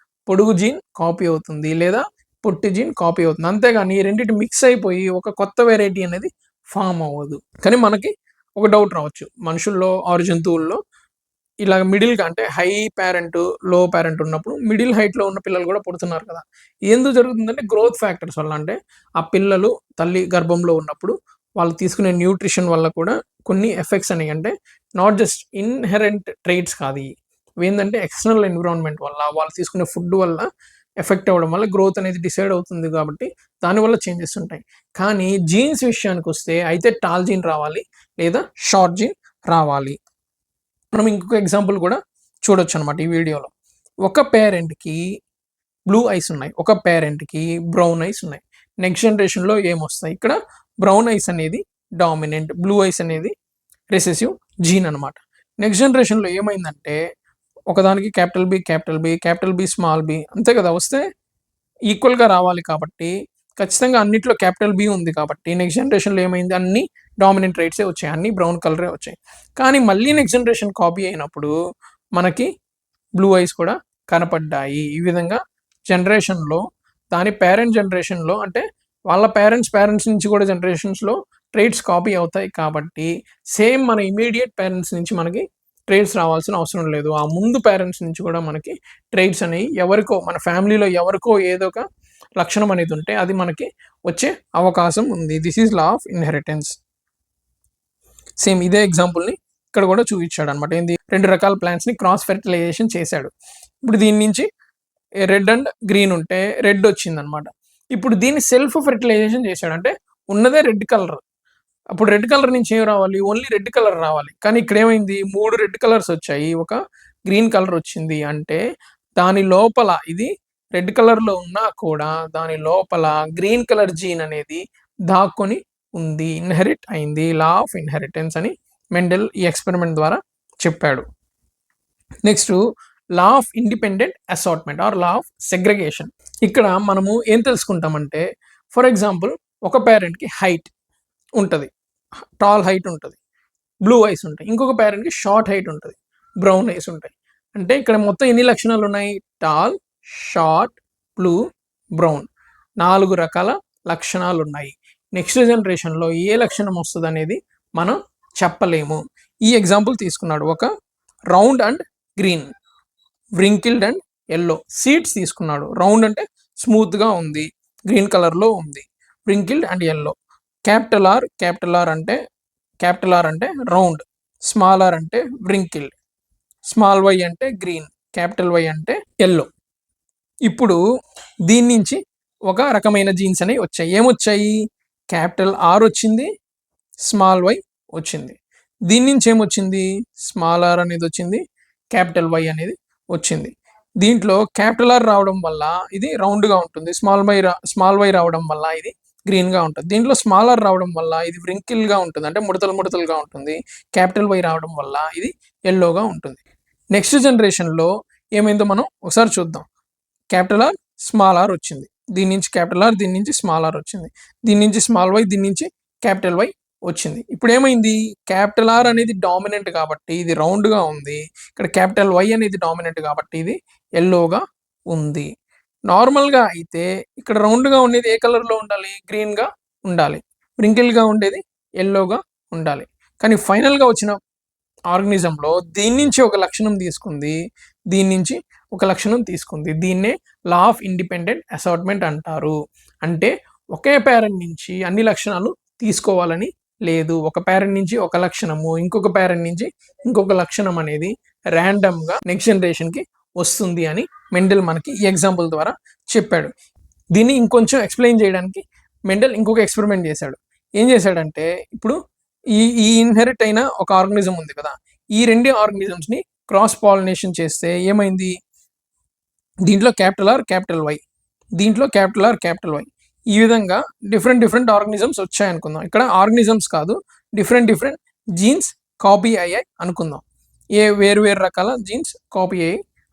పొడుగు జీన్ కాపీ అవుతుంది లేదా పొట్టి జీన్ కాపీ అవుతుంది. అంతేగాని ఈ రెండిటి మిక్స్ అయిపోయి ఒక కొత్త వెరైటీ అనేది ఫామ్ అవ్వదు. కానీ మనకి ఒక డౌట్ రావచ్చు, మనుషుల్లో ఆర్ జంతువుల్లో ఇలా మిడిల్‌గా అంటే హై పేరెంట్, లో పేరెంట్ ఉన్నప్పుడు మిడిల్ హైట్‌లో ఉన్న పిల్లలు కూడా పుడుతున్నారు కదా! ఎందుకు జరుగుతుందంటే గ్రోత్ ఫ్యాక్టర్స్ వల్ల. అంటే ఆ పిల్లలు తల్లి గర్భంలో ఉన్నప్పుడు వాళ్ళు తీసుకునే న్యూట్రిషన్ వల్ల కూడా కొన్ని ఎఫెక్ట్స్ అనేవి, అంటే నాట్ జస్ట్ ఇన్‌హెరెంట్ ట్రైట్స్ కాదు ఇయి. ఇవేందంటే ఎక్స్‌టర్నల్ ఎన్విరాన్మెంట్ వల్ల, వాళ్ళు తీసుకునే ఫుడ్ వల్ల ఎఫెక్ట్ అవ్వడం వల్ల గ్రోత్ అనేది డిసైడ్ అవుతుంది కాబట్టి దానివల్ల చేంజెస్ ఉంటాయి. కానీ జీన్స్ విషయానికొస్తే అయితే టాల్ జీన్ రావాలి లేదా షార్ట్ జీన్ రావాలి. మనం ఇంకొక ఎగ్జాంపుల్ కూడా చూడొచ్చనమాట ఈ వీడియోలో. ఒక పేరెంట్‌కి బ్లూ ఐస్ ఉన్నాయి. ఒక పేరెంట్‌కి బ్రౌన్ ఐస్ ఉన్నాయి. నెక్స్ట్ జనరేషన్‌లో ఏమొస్తాయి? ఇక్కడ బ్రౌన్ ఐస్ అనేది డామినెంట్, బ్లూ ఐస్ అనేది రిసెసివ్ జీన్ అనమాట. నెక్స్ట్ జనరేషన్‌లో ఏమైందంటే ఒకదానికి capital B, capital B, capital B, small B అంతే కదా! వస్తే ఈక్వల్‌గా రావాలి కాబట్టి ఖచ్చితంగా అన్నిట్లో క్యాపిటల్ బి ఉంది కాబట్టి నెక్స్ట్ జనరేషన్‌లో ఏమైంది? అన్నీ డామినెంట్ రైట్సే వచ్చాయి. అన్నీ బ్రౌన్ కలరే వచ్చాయి. కానీ మళ్ళీ నెక్స్ట్ జనరేషన్ కాపీ అయినప్పుడు మనకి బ్లూ ఐస్ కూడా కనపడ్డాయి. ఈ విధంగా జనరేషన్‌లో దాని పేరెంట్ జనరేషన్‌లో అంటే వాళ్ళ పేరెంట్స్ నుంచి కూడా జనరేషన్స్‌లో ట్రైట్స్ కాపీ అవుతాయి కాబట్టి సేమ్ మన ఇమ్మీడియేట్ పేరెంట్స్ నుంచి మనకి ట్రైట్స్ రావాల్సిన అవసరం లేదు. ఆ ముందు పేరెంట్స్ నుంచి కూడా మనకి ట్రైట్స్ అనేవి ఎవరికో మన ఫ్యామిలీలో ఎవరికో ఏదో ఒక లక్షణం అనేది ఉంటే అది మనకి వచ్చే అవకాశం ఉంది. This is law of inheritance. Same ఇదే ఎగ్జాంపుల్‌ని ఇక్కడ కూడా చూపించాడనమాట. ఏంది 2 రకాల ప్లాంట్స్‌ని క్రాస్ ఫెర్టిలైజేషన్ చేశాడు. ఇప్పుడు దీని నుంచి రెడ్ అండ్ గ్రీన్ ఉంటే రెడ్ వచ్చిందనమాట. ఇప్పుడు దీన్ని సెల్ఫ్ ఫెర్టిలైజేషన్ చేశాడు. అంటే ఉన్నదే రెడ్ కలర్. అప్పుడు రెడ్ కలర్ నుంచి ఏం రావాలి? ఓన్లీ రెడ్ కలర్ రావాలి. కానీ ఇక్కడేమైంది? 3 రెడ్ కలర్స్ వచ్చాయి. ఒక గ్రీన్ కలర్ వచ్చింది. అంటే దాని లోపల ఇది రెడ్ కలర్‌లో ఉన్నా కూడా దాని లోపల గ్రీన్ కలర్ జీన్ అనేది దాక్కొని ఉంది. ఇన్హెరిట్ అయింది. లా ఆఫ్ ఇన్హెరిటెన్స్ అని మెండెల్ ఈ ఎక్స్పెరిమెంట్ ద్వారా చెప్పాడు. Next law of independent assortment or law of segregation. ఇక్కడ మనము ఏం తెలుసుకుంటామంటే ఫర్ ఎగ్జాంపుల్ ఒక పేరెంట్‌కి హైట్ ఉంటది. టాల్ హైట్ ఉంటది. బ్లూ ఐస్ ఉంటాయి. ఇంకొక పేరెంట్‌కి షార్ట్ హైట్ ఉంటది. బ్రౌన్ ఐస్ ఉంటాయి. అంటే ఇక్కడ మొత్తం ఎన్ని లక్షణాలు ఉన్నాయి? టాల్, షార్ట్, బ్లూ, బ్రౌన్ 4 రకాల లక్షణాలు ఉన్నాయి. నెక్స్ట్ జనరేషన్‌లో ఏ లక్షణం వస్తదనేది మనం చెప్పలేము. ఈ ఎగ్జాంపుల్ తీసుకున్నాడు. ఒక round and green, wrinkled and yellow seeds తీసుకున్నాడు. రౌండ్ అంటే స్మూత్‌గా ఉంది. గ్రీన్ కలర్‌లో ఉంది. Wrinkled and yellow. Capital R అంటే రౌండ్, స్మాల్ ఆర్ అంటే వ్రింకిల్డ్, స్మాల్ వై అంటే గ్రీన్, క్యాపిటల్ వై అంటే యెల్లో. ఇప్పుడు దీని నుంచి ఒక రకమైన జీన్స్ అనేవి వచ్చాయి. ఏమొచ్చాయి? క్యాపిటల్ ఆర్ వచ్చింది, స్మాల్ వై వచ్చింది. దీని నుంచి ఏమొచ్చింది? స్మాల్ ఆర్ అనేది వచ్చింది, క్యాపిటల్ వై అనేది వచ్చింది. దీంట్లో క్యాపిటల్ ఆర్ రావడం వల్ల ఇది రౌండ్‌గా ఉంటుంది. స్మాల్ వై రావడం వల్ల ఇది గ్రీన్‌గా ఉంటుంది. దీంట్లో స్మాల్ ఆర్ రావడం వల్ల ఇది వ్రింకిల్‌గా ఉంటుంది. అంటే ముడతలుగా ఉంటుంది. క్యాపిటల్ వై రావడం వల్ల ఇది యెల్లోగా ఉంటుంది. నెక్స్ట్ జనరేషన్‌లో ఏమైందో మనం ఒకసారి చూద్దాం. క్యాపిటల్ ఆర్, స్మాల్ ఆర్ వచ్చింది. దీని నుంచి క్యాపిటల్ ఆర్, దీని నుంచి స్మాల్ ఆర్ వచ్చింది. దీని నుంచి స్మాల్ వై, దీని నుంచి క్యాపిటల్ వై వచ్చింది. ఇప్పుడు ఏమైంది? క్యాపిటల్ ఆర్ అనేది డామినెంట్ కాబట్టి ఇది రౌండ్‌గా ఉంది. ఇక్కడ క్యాపిటల్ వై అనేది డామినెంట్ కాబట్టి ఇది యెల్లోగా ఉంది. నార్మల్‌గా అయితే ఇక్కడ రౌండ్‌గా ఉండేది ఏ కలర్‌లో ఉండాలి? గ్రీన్‌గా ఉండాలి. వ్రింకిల్‌గా ఉండేది యెల్లోగా ఉండాలి. కానీ ఫైనల్‌గా వచ్చిన ఆర్గానిజంలో దీని నుంచి ఒక లక్షణం తీసుకుంది. దీని నుంచి ఒక లక్షణం తీసుకుంది. దీన్నే లా ఆఫ్ ఇండిపెండెంట్ అసార్ట్మెంట్ అంటారు. అంటే ఒకే పేరెంట్ నుంచి అన్ని లక్షణాలు తీసుకోవాలని లేదు. ఒక పేరెంట్ నుంచి ఒక లక్షణము, ఇంకొక పేరెంట్ నుంచి ఇంకొక లక్షణం అనేది ర్యాండమ్‌గా నెక్స్ట్ జనరేషన్‌కి వస్తుంది అని మెండెల్ మనకి ఈ ఎగ్జాంపుల్ ద్వారా చెప్పాడు. దీన్ని ఇంకొంచెం ఎక్స్‌ప్లెయిన్ చేయడానికి మెండెల్ ఇంకొక ఎక్స్‌పెరిమెంట్ చేశాడు. ఏం చేశాడంటే ఇప్పుడు ఈ ఇన్హెరిట్ అయిన ఒక ఆర్గానిజం ఉంది కదా! ఈ 2 ఆర్గానిజమ్స్‌ని క్రాస్ పాలినేషన్ చేస్తే ఏమైంది? దీంట్లో క్యాపిటల్ ఆర్, క్యాపిటల్ వై. దీంట్లో క్యాపిటల్ ఆర్, క్యాపిటల్ వై. ఈ విధంగా డిఫరెంట్ ఆర్గానిజమ్స్ వచ్చాయనుకుందాం. ఇక్కడ ఆర్గానిజమ్స్ కాదు, డిఫరెంట్ జీన్స్ కాపీ అయ్యాయి అనుకుందాం. వేరు రకాల జీన్స్ కాపీ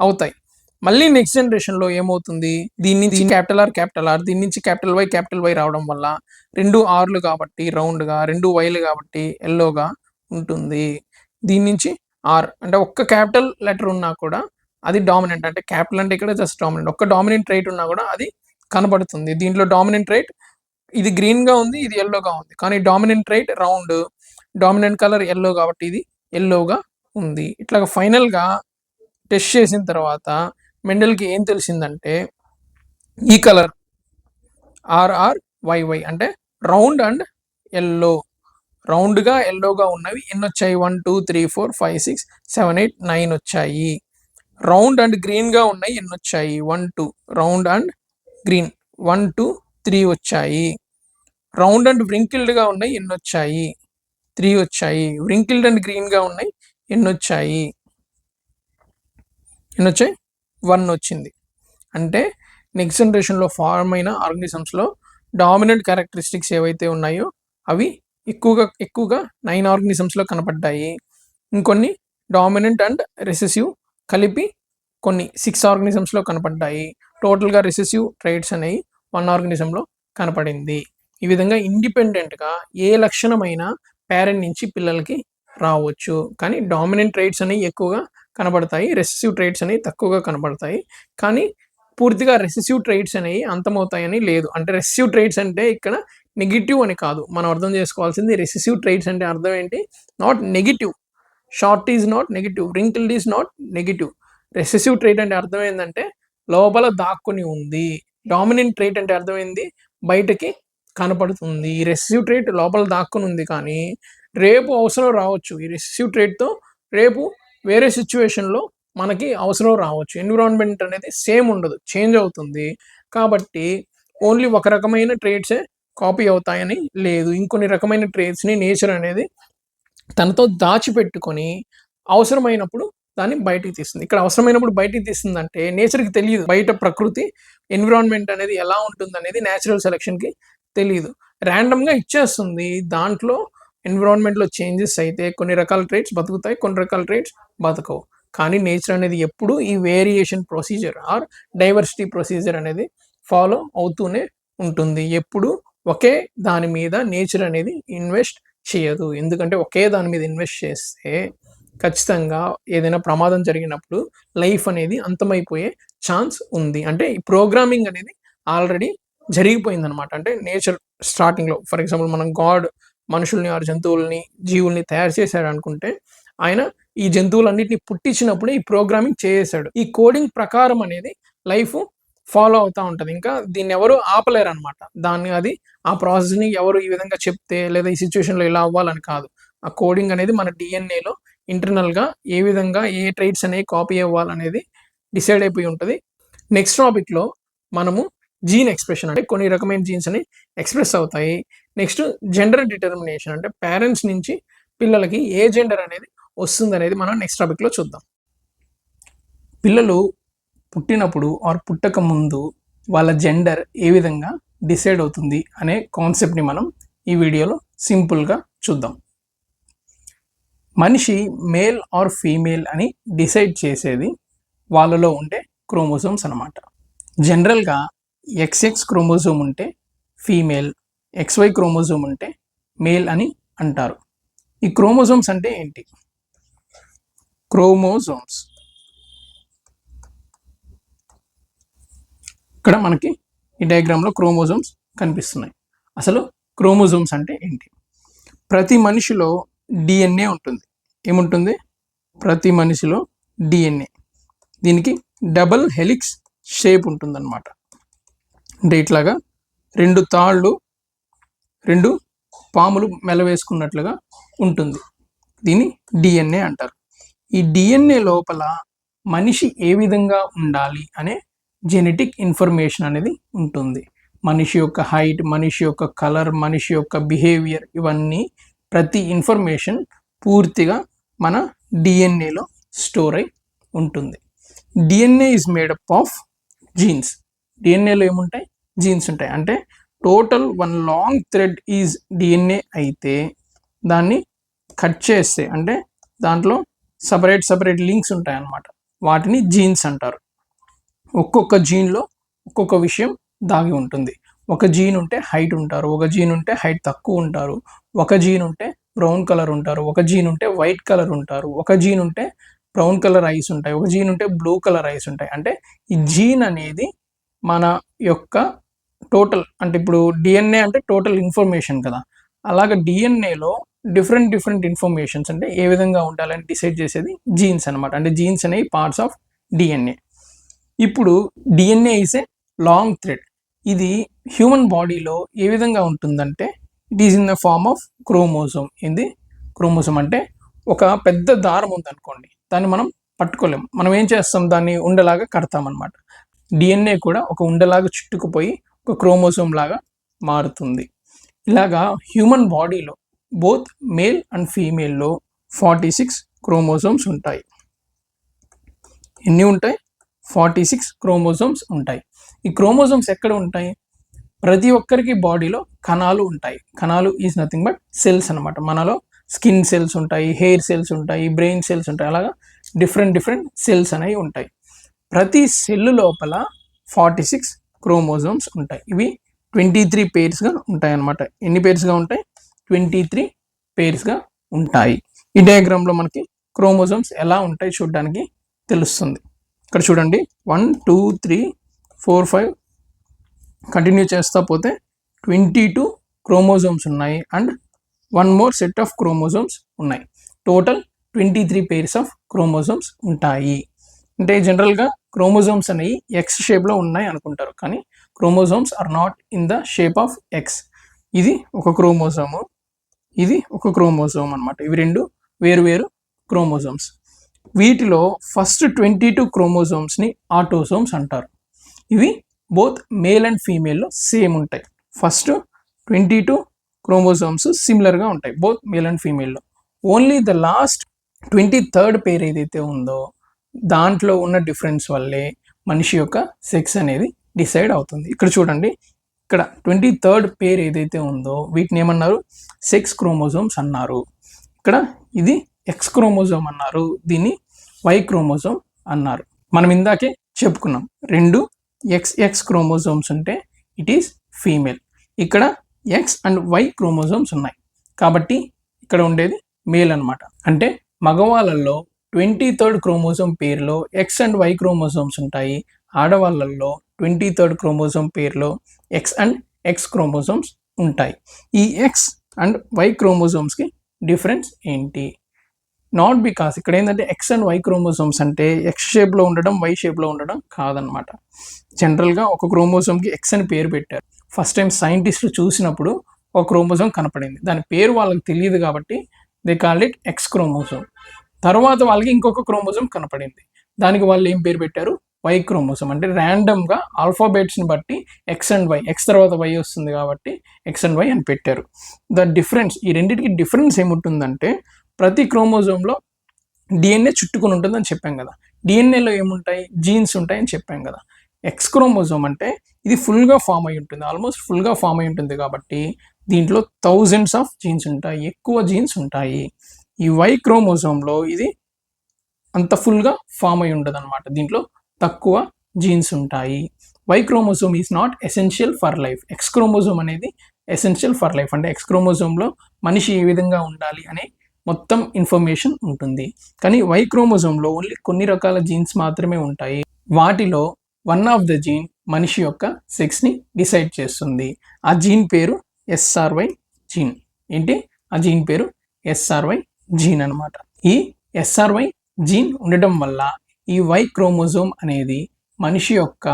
అవుతాయి. మళ్ళీ నెక్స్ట్ జనరేషన్‌లో ఏమవుతుంది? దీని నుంచి క్యాపిటల్ ఆర్, దీని నుంచి క్యాపిటల్ వై రావడం వల్ల 2 ఆర్‌లు కాబట్టి రౌండ్‌గా, 2 వైలు కాబట్టి యెల్లోగా ఉంటుంది. దీని నుంచి ఆర్ అంటే ఒక్క క్యాపిటల్ లెటర్ ఉన్నా కూడా అది డామినెంట్. అంటే క్యాపిటల్ అంటే ఇక్కడ జస్ట్ డామినెంట్. ఒక్క డామినెంట్ ట్రైట్ ఉన్నా కూడా అది కనబడుతుంది. దీంట్లో డామినెంట్ ట్రైట్ ఇది గ్రీన్గా ఉంది, ఇది ఎల్లోగా ఉంది, కానీ dominant trait round, dominant colour yellow కాబట్టి ఇది ఎల్లోగా ఉంది. ఇట్లా ఫైనల్గా టెస్ట్ చేసిన తర్వాత మెండల్కి ఏం తెలిసిందంటే ఈ కలర్ RRYY అంటే రౌండ్ అండ్ ఎల్లో, రౌండ్గా ఎల్లోగా ఉన్నవి ఎన్ని వచ్చాయి? 1 2 3 4 5 6 7 8 9 వచ్చాయి. రౌండ్ అండ్ గ్రీన్గా ఉన్నాయి ఎన్ని వచ్చాయి? 1 2, రౌండ్ అండ్ గ్రీన్ 1 2 3 వచ్చాయి. రౌండ్ అండ్ వ్రింకిల్డ్గా ఉన్నాయి ఎన్ని వచ్చాయి? 3 వచ్చాయి. వ్రింకిల్డ్ అండ్ గ్రీన్గా ఉన్నాయి ఎన్ని వచ్చాయి? 1 వచ్చింది. అంటే నెక్స్ట్ జనరేషన్లో ఫార్మ్ అయిన ఆర్గానిజమ్స్లో డామినెంట్ క్యారెక్టరిస్టిక్స్ ఏవైతే ఉన్నాయో అవి ఎక్కువగా 9 ఆర్గానిజమ్స్లో కనపడ్డాయి. ఇంకొన్ని డామినెంట్ అండ్ రెసెసివ్ కలిపి కొన్ని 6 ఆర్గానిజమ్స్లో కనపడ్డాయి. టోటల్గా రెసెసివ్ ట్రైట్స్ అనేవి 1 ఆర్గానిజంలో కనపడింది. ఈ విధంగా ఇండిపెండెంట్గా ఏ లక్షణమైన పేరెంట్ నుంచి పిల్లలకి రావచ్చు, కానీ డామినెంట్ ట్రైట్స్ అనేవి ఎక్కువగా కనబడతాయి, రెసెసివ్ ట్రైట్స్ అనేవి తక్కువగా కనబడతాయి. కానీ పూర్తిగా రెసెసివ్ ట్రైట్స్ అనేవి అంతమవుతాయని లేదు. అంటే రెసెసివ్ ట్రైట్స్ అంటే ఇక్కడ నెగిటివ్ అని కాదు, మనం అర్థం చేసుకోవాల్సింది. రెసెసివ్ ట్రైట్స్ అంటే అర్థం ఏంటి? Not negative. Short is not negative, wrinkled is not negative. Recessive trait అంటే అర్థం ఏంటంటే లోపల దాక్కుని ఉంది. డామినెంట్ ట్రైట్ అంటే అర్థమైంది బయటకి కనపడుతుంది. ఈ రెసెసివ్ ట్రైట్ లోపల దాక్కుని ఉంది, కానీ రేపు అవసరం రావచ్చు. ఈ రెసెసివ్ ట్రైట్తో రేపు వేరే సిచ్యువేషన్లో మనకి అవసరం రావచ్చు. ఎన్విరాన్మెంట్ అనేది సేమ్ ఉండదు, చేంజ్ అవుతుంది. కాబట్టి ఓన్లీ ఒక రకమైన ట్రేట్సే కాపీ అవుతాయని లేదు. ఇంకొన్ని రకమైన ట్రేట్స్ని నేచర్ అనేది తనతో దాచిపెట్టుకొని అవసరమైనప్పుడు దాన్ని బయటికి తీస్తుంది. ఇక్కడ అవసరమైనప్పుడు బయటికి తీస్తుందంటే నేచర్కి తెలియదు బయట ప్రకృతి ఎన్విరాన్మెంట్ అనేది ఎలా ఉంటుంది అనేది న్యాచురల్ సెలక్షన్కి తెలియదు, ర్యాండమ్గా ఇచ్చేస్తుంది. దాంట్లో ఎన్విరాన్మెంట్లో చేంజెస్ అయితే కొన్ని రకాల ట్రేట్స్ బతుకుతాయి, కొన్ని రకాల ట్రేట్స్ బతకవు. కానీ నేచర్ అనేది ఎప్పుడు ఈ variation procedure or diversity procedure అనేది ఫాలో అవుతూనే ఉంటుంది. ఎప్పుడు ఒకే దాని మీద నేచర్ అనేది ఇన్వెస్ట్ చేయదు. ఎందుకంటే ఒకే దాని మీద ఇన్వెస్ట్ చేస్తే ఖచ్చితంగా ఏదైనా ప్రమాదం జరిగినప్పుడు లైఫ్ అనేది అంతమైపోయే ఛాన్స్ ఉంది. అంటే ఈ ప్రోగ్రామింగ్ అనేది ఆల్రెడీ జరిగిపోయింది అనమాట. అంటే నేచర్ స్టార్టింగ్లో ఫర్ ఎగ్జాంపుల్ మనం గాడ్ మనుషుల్ని ఆరు జంతువుల్ని జీవుల్ని తయారు చేశాడు అనుకుంటే ఆయన ఈ జంతువులన్నిటిని పుట్టించినప్పుడే ఈ ప్రోగ్రామింగ్ చేసాడు. ఈ కోడింగ్ ప్రకారం అనేది లైఫ్ ఫాలో అవుతూ ఉంటుంది. ఇంకా దీన్ని ఎవరు ఆపలేరు అనమాట. దాన్ని అది ఆ ప్రాసెస్ని ఎవరు ఈ విధంగా చెప్తే లేదా ఈ సిచ్యువేషన్లో ఇలా అవ్వాలని కాదు. ఆ కోడింగ్ అనేది మన డిఎన్ఏలో ఇంటర్నల్గా ఏ విధంగా ఏ ట్రైట్స్ అనేవి కాపీ అవ్వాలనేది డిసైడ్ అయిపోయి ఉంటుంది. నెక్స్ట్ టాపిక్లో మనము జీన్ ఎక్స్ప్రెషన్ అంటే కొన్ని రకమైన జీన్స్ అని ఎక్స్ప్రెస్ అవుతాయి. నెక్స్ట్ జెండర్ డిటర్మినేషన్ అంటే పేరెంట్స్ నుంచి పిల్లలకి ఏ జెండర్ అనేది వస్తుంది అనేది మనం నెక్స్ట్ టాపిక్లో చూద్దాం. పిల్లలు పుట్టినప్పుడు ఆర్ పుట్టక ముందు వాళ్ళ జెండర్ ఏ విధంగా డిసైడ్ అవుతుంది అనే కాన్సెప్ట్ని మనం ఈ వీడియోలో సింపుల్గా చూద్దాం. మనిషి మేల్ ఆర్ ఫీమేల్ అని డిసైడ్ చేసేది వాళ్ళలో ఉండే క్రోమోజోమ్స్ అన్నమాట. జనరల్గా XX క్రోమోజోమ్ ఉంటే ఫీమేల్, XY క్రోమోజోమ్ ఉంటే మేల్ అని అంటారు. ఈ క్రోమోజోమ్స్ అంటే ఏంటి? క్రోమోజోమ్స్ ఇక్కడ మనకి ఈ డయాగ్రామ్లో క్రోమోజోమ్స్ కనిపిస్తున్నాయి. అసలు క్రోమోజోమ్స్ అంటే ఏంటి? ప్రతి మనిషిలో డిఎన్ఏ ఉంటుంది. ఏముంటుంది? ప్రతి మనిషిలో డిఎన్ఏ. దీనికి డబుల్ హెలిక్స్ షేప్ ఉంటుందన్నమాట. అంటే ఇట్లాగా 2 తాళ్ళు 2 పాములు మెలవేసుకున్నట్లుగా ఉంటుంది. దీన్ని డిఎన్ఏ అంటారు. ఈ డిఎన్ఏ లోపల మనిషి ఏ విధంగా ఉండాలి అనే జెనెటిక్ ఇన్ఫర్మేషన్ అనేది ఉంటుంది. మనిషి యొక్క హైట్, మనిషి యొక్క కలర్, మనిషి యొక్క బిహేవియర్, ఇవన్నీ ప్రతి ఇన్ఫర్మేషన్ పూర్తిగా మన డిఎన్ఏలో స్టోర్ అయి ఉంటుంది. DNA is made up of genes. డిఎన్ఏలో ఏముంటాయి? జీన్స్ ఉంటాయి. అంటే total 1 long thread is DNA అయితే దాన్ని కట్ చేస్తే అంటే దాంట్లో సపరేట్ లింక్స్ ఉంటాయి అన్నమాట. వాటిని జీన్స్ అంటారు. ఒక్కొక్క జీన్లో ఒక్కొక్క విషయం దాగి ఉంటుంది. ఒక జీన్ ఉంటే హైట్ ఉంటారు, ఒక జీన్ ఉంటే హైట్ తక్కువ ఉంటారు, ఒక జీన్ ఉంటే బ్రౌన్ కలర్ ఉంటారు, ఒక జీన్ ఉంటే వైట్ కలర్ ఉంటారు, ఒక జీన్ ఉంటే బ్రౌన్ కలర్ ఐస్ ఉంటాయి, ఒక జీన్ ఉంటే బ్లూ కలర్ ఐస్ ఉంటాయి. అంటే ఈ జీన్ అనేది మన యొక్క టోటల్ అంటే ఇప్పుడు డిఎన్ఏ అంటే టోటల్ ఇన్ఫర్మేషన్ కదా, అలాగే డిఎన్ఏలో డిఫరెంట్ ఇన్ఫర్మేషన్స్ అంటే ఏ విధంగా ఉండాలని డిసైడ్ చేసేది జీన్స్ అనమాట. అంటే జీన్స్ అనేవి పార్ట్స్ ఆఫ్ డిఎన్ఏ. ఇప్పుడు DNA is a long thread. ఇది హ్యూమన్ బాడీలో ఏ విధంగా ఉంటుందంటే it is in the form of chromosome. ఏంది క్రోమోజోమ్ అంటే ఒక పెద్ద దారం ఉందనుకోండి, దాన్ని మనం పట్టుకోలేము. మనం ఏం చేస్తాం, దాన్ని ఉండలాగా కడతామన్నమాట. డిఎన్ఏ కూడా ఒక ఉండలాగా చుట్టుకుపోయి ఒక క్రోమోజోమ్ లాగా మారుతుంది. ఇలాగా హ్యూమన్ బాడీలో బోత్ మేల్ అండ్ ఫీమేల్లో 46 క్రోమోజోమ్స్ ఉంటాయి. ఎన్ని ఉంటాయి? 46 క్రోమోజోమ్స్ ఉంటాయి. ఈ క్రోమోజోమ్స్ ఎక్కడ ఉంటాయి? ప్రతి ఒక్కరికి బాడీలో కణాలు ఉంటాయి. కణాలు ఈజ్ నథింగ్ బట్ సెల్స్ అనమాట. మనలో స్కిన్ సెల్స్ ఉంటాయి, హెయిర్ సెల్స్ ఉంటాయి, బ్రెయిన్ సెల్స్ ఉంటాయి. అలాగా డిఫరెంట్ సెల్స్ అనేవి ఉంటాయి. ప్రతి సెల్ లోపల 46 క్రోమోజోమ్స్ ఉంటాయి. ఇవి 23 పేర్స్గా ఉంటాయి అన్నమాట. ఎన్ని పేర్స్గా ఉంటాయి? 23 పేర్స్గా ఉంటాయి. ఈ డయాగ్రామ్లో మనకి క్రోమోజోమ్స్ ఎలా ఉంటాయి చూడడానికి తెలుస్తుంది. ఇక్కడ చూడండి 1 2 3 4 5 కంటిన్యూ చేస్తా పోతే 22 క్రోమోజోమ్స్ ఉన్నాయి and 1 more set of chromosomes ఉన్నాయి. టోటల్ 23 పేర్స్ ఆఫ్ క్రోమోజోమ్స్ ఉంటాయి. అంటే జనరల్గా క్రోమోజోమ్స్ అనేవి ఎక్స్ షేప్లో ఉన్నాయి అనుకుంటారు, కానీ chromosomes are not in the shape of X. ఇది ఒక క్రోమోజోము, ఇది ఒక క్రోమోజోమ్ అనమాట. ఇవి రెండు వేరు క్రోమోజోమ్స్. వీటిలో ఫస్ట్ 22 క్రోమోజోమ్స్ని ఆటోసోమ్స్ అంటారు. ఇవి బోత్ మేల్ అండ్ ఫీమేల్లో సేమ్ ఉంటాయి. ఫస్ట్ 22 క్రోమోజోమ్స్ సిమిలర్గా ఉంటాయి బోత్ మేల్ అండ్ ఫీమేల్లో. Only the last 23rd pair ఏదైతే ఉందో దాంట్లో ఉన్న డిఫరెన్స్ వల్లే మనిషి యొక్క సెక్స్ అనేది డిసైడ్ అవుతుంది. ఇక్కడ చూడండి, ఇక్కడ 23rd పేర్ ఏదైతే ఉందో వీటిని ఏమన్నారు? సెక్స్ క్రోమోజోమ్స్ అన్నారు. ఇక్కడ ఇది ఎక్స్ క్రోమోజోమ్ అన్నారు, దీన్ని వై క్రోమోజోమ్ అన్నారు. మనం ఇందాకే చెప్పుకున్నాం, రెండు ఎక్స్ క్రోమోజోమ్స్ ఉంటే ఇట్ ఈస్ ఫీమేల్. ఇక్కడ ఎక్స్ అండ్ వై క్రోమోజోమ్స్ ఉన్నాయి కాబట్టి ఇక్కడ ఉండేది మేల్ అనమాట. అంటే మగవాళ్ళల్లో 23rd క్రోమోజోమ్ పేరులో ఎక్స్ అండ్ వై క్రోమోజోమ్స్ ఉంటాయి. ఆడవాళ్ళల్లో 23rd క్రోమోజోమ్ పేరులో ఎక్స్ అండ్ ఎక్స్ క్రోమోజోమ్స్ ఉంటాయి. ఈ ఎక్స్ అండ్ వై క్రోమోజోమ్స్కి డిఫరెన్స్ ఏంటి? నాట్ బికాస్ ఇక్కడ ఏంటంటే ఎక్స్ అండ్ వై క్రోమోజోమ్స్ అంటే ఎక్స్ షేప్లో ఉండడం, వై షేప్లో ఉండడం కాదనమాట. జనరల్గా ఒక క్రోమోజోమ్కి ఎక్స్ అని పేరు పెట్టారు. ఫస్ట్ టైం సైంటిస్టులు చూసినప్పుడు ఒక క్రోమోజోమ్ కనపడింది, దాని పేరు వాళ్ళకి తెలియదు కాబట్టి they call it X chromosome. తర్వాత వాళ్ళకి ఇంకొక క్రోమోజోమ్ కనపడింది, దానికి వాళ్ళు ఏం పేరు పెట్టారు? Why chromosome. అంటే ర్యాండమ్గా ఆల్ఫాబెట్స్ని బట్టి ఎక్స్ అండ్ వై, ఎక్స్ తర్వాత వై వస్తుంది కాబట్టి ఎక్స్ అండ్ వై అని పెట్టారు. ద డిఫరెన్స్, ఈ రెండింటికి డిఫరెన్స్ ఏముంటుందంటే ప్రతి క్రోమోజోమ్లో డిఎన్ఏ చుట్టుకొని ఉంటుందని చెప్పాం కదా. డిఎన్ఏలో ఏముంటాయి? జీన్స్ ఉంటాయని చెప్పాం కదా. ఎక్స్ క్రోమోజోమ్ అంటే ఇది ఫుల్గా ఫామ్ అయి ఉంటుంది, ఆల్మోస్ట్ ఫుల్గా ఫామ్ అయి ఉంటుంది కాబట్టి దీంట్లో థౌజండ్స్ ఆఫ్ జీన్స్ ఉంటాయి, ఎక్కువ జీన్స్ ఉంటాయి. ఈ వై క్రోమోజోమ్లో ఇది అంత ఫుల్గా ఫామ్ అయి ఉండదు అనమాట, దీంట్లో తక్కువ జీన్స్ ఉంటాయి. Why chromosome is not essential for life. X chromosome అనేది ఎసెన్షియల్ ఫర్ లైఫ్. అంటే ఎక్స్ క్రోమోజోమ్లో మనిషి ఏ విధంగా ఉండాలి అనే మొత్తం ఇన్ఫర్మేషన్ ఉంటుంది. కానీ వై క్రోమోజోమ్లో ఓన్లీ కొన్ని రకాల జీన్స్ మాత్రమే ఉంటాయి. వాటిలో వన్ ఆఫ్ ద జీన్ మనిషి యొక్క సెక్స్ని డిసైడ్ చేస్తుంది. ఆ జీన్ పేరు ఎస్ఆర్వై జీన్. ఏంటి ఆ జీన్ పేరు? ఎస్ఆర్వై జీన్ అనమాట. ఈ ఎస్ఆర్వై జీన్ ఉండటం వల్ల ఈ వై క్రోమోజోమ్ అనేది మనిషి యొక్క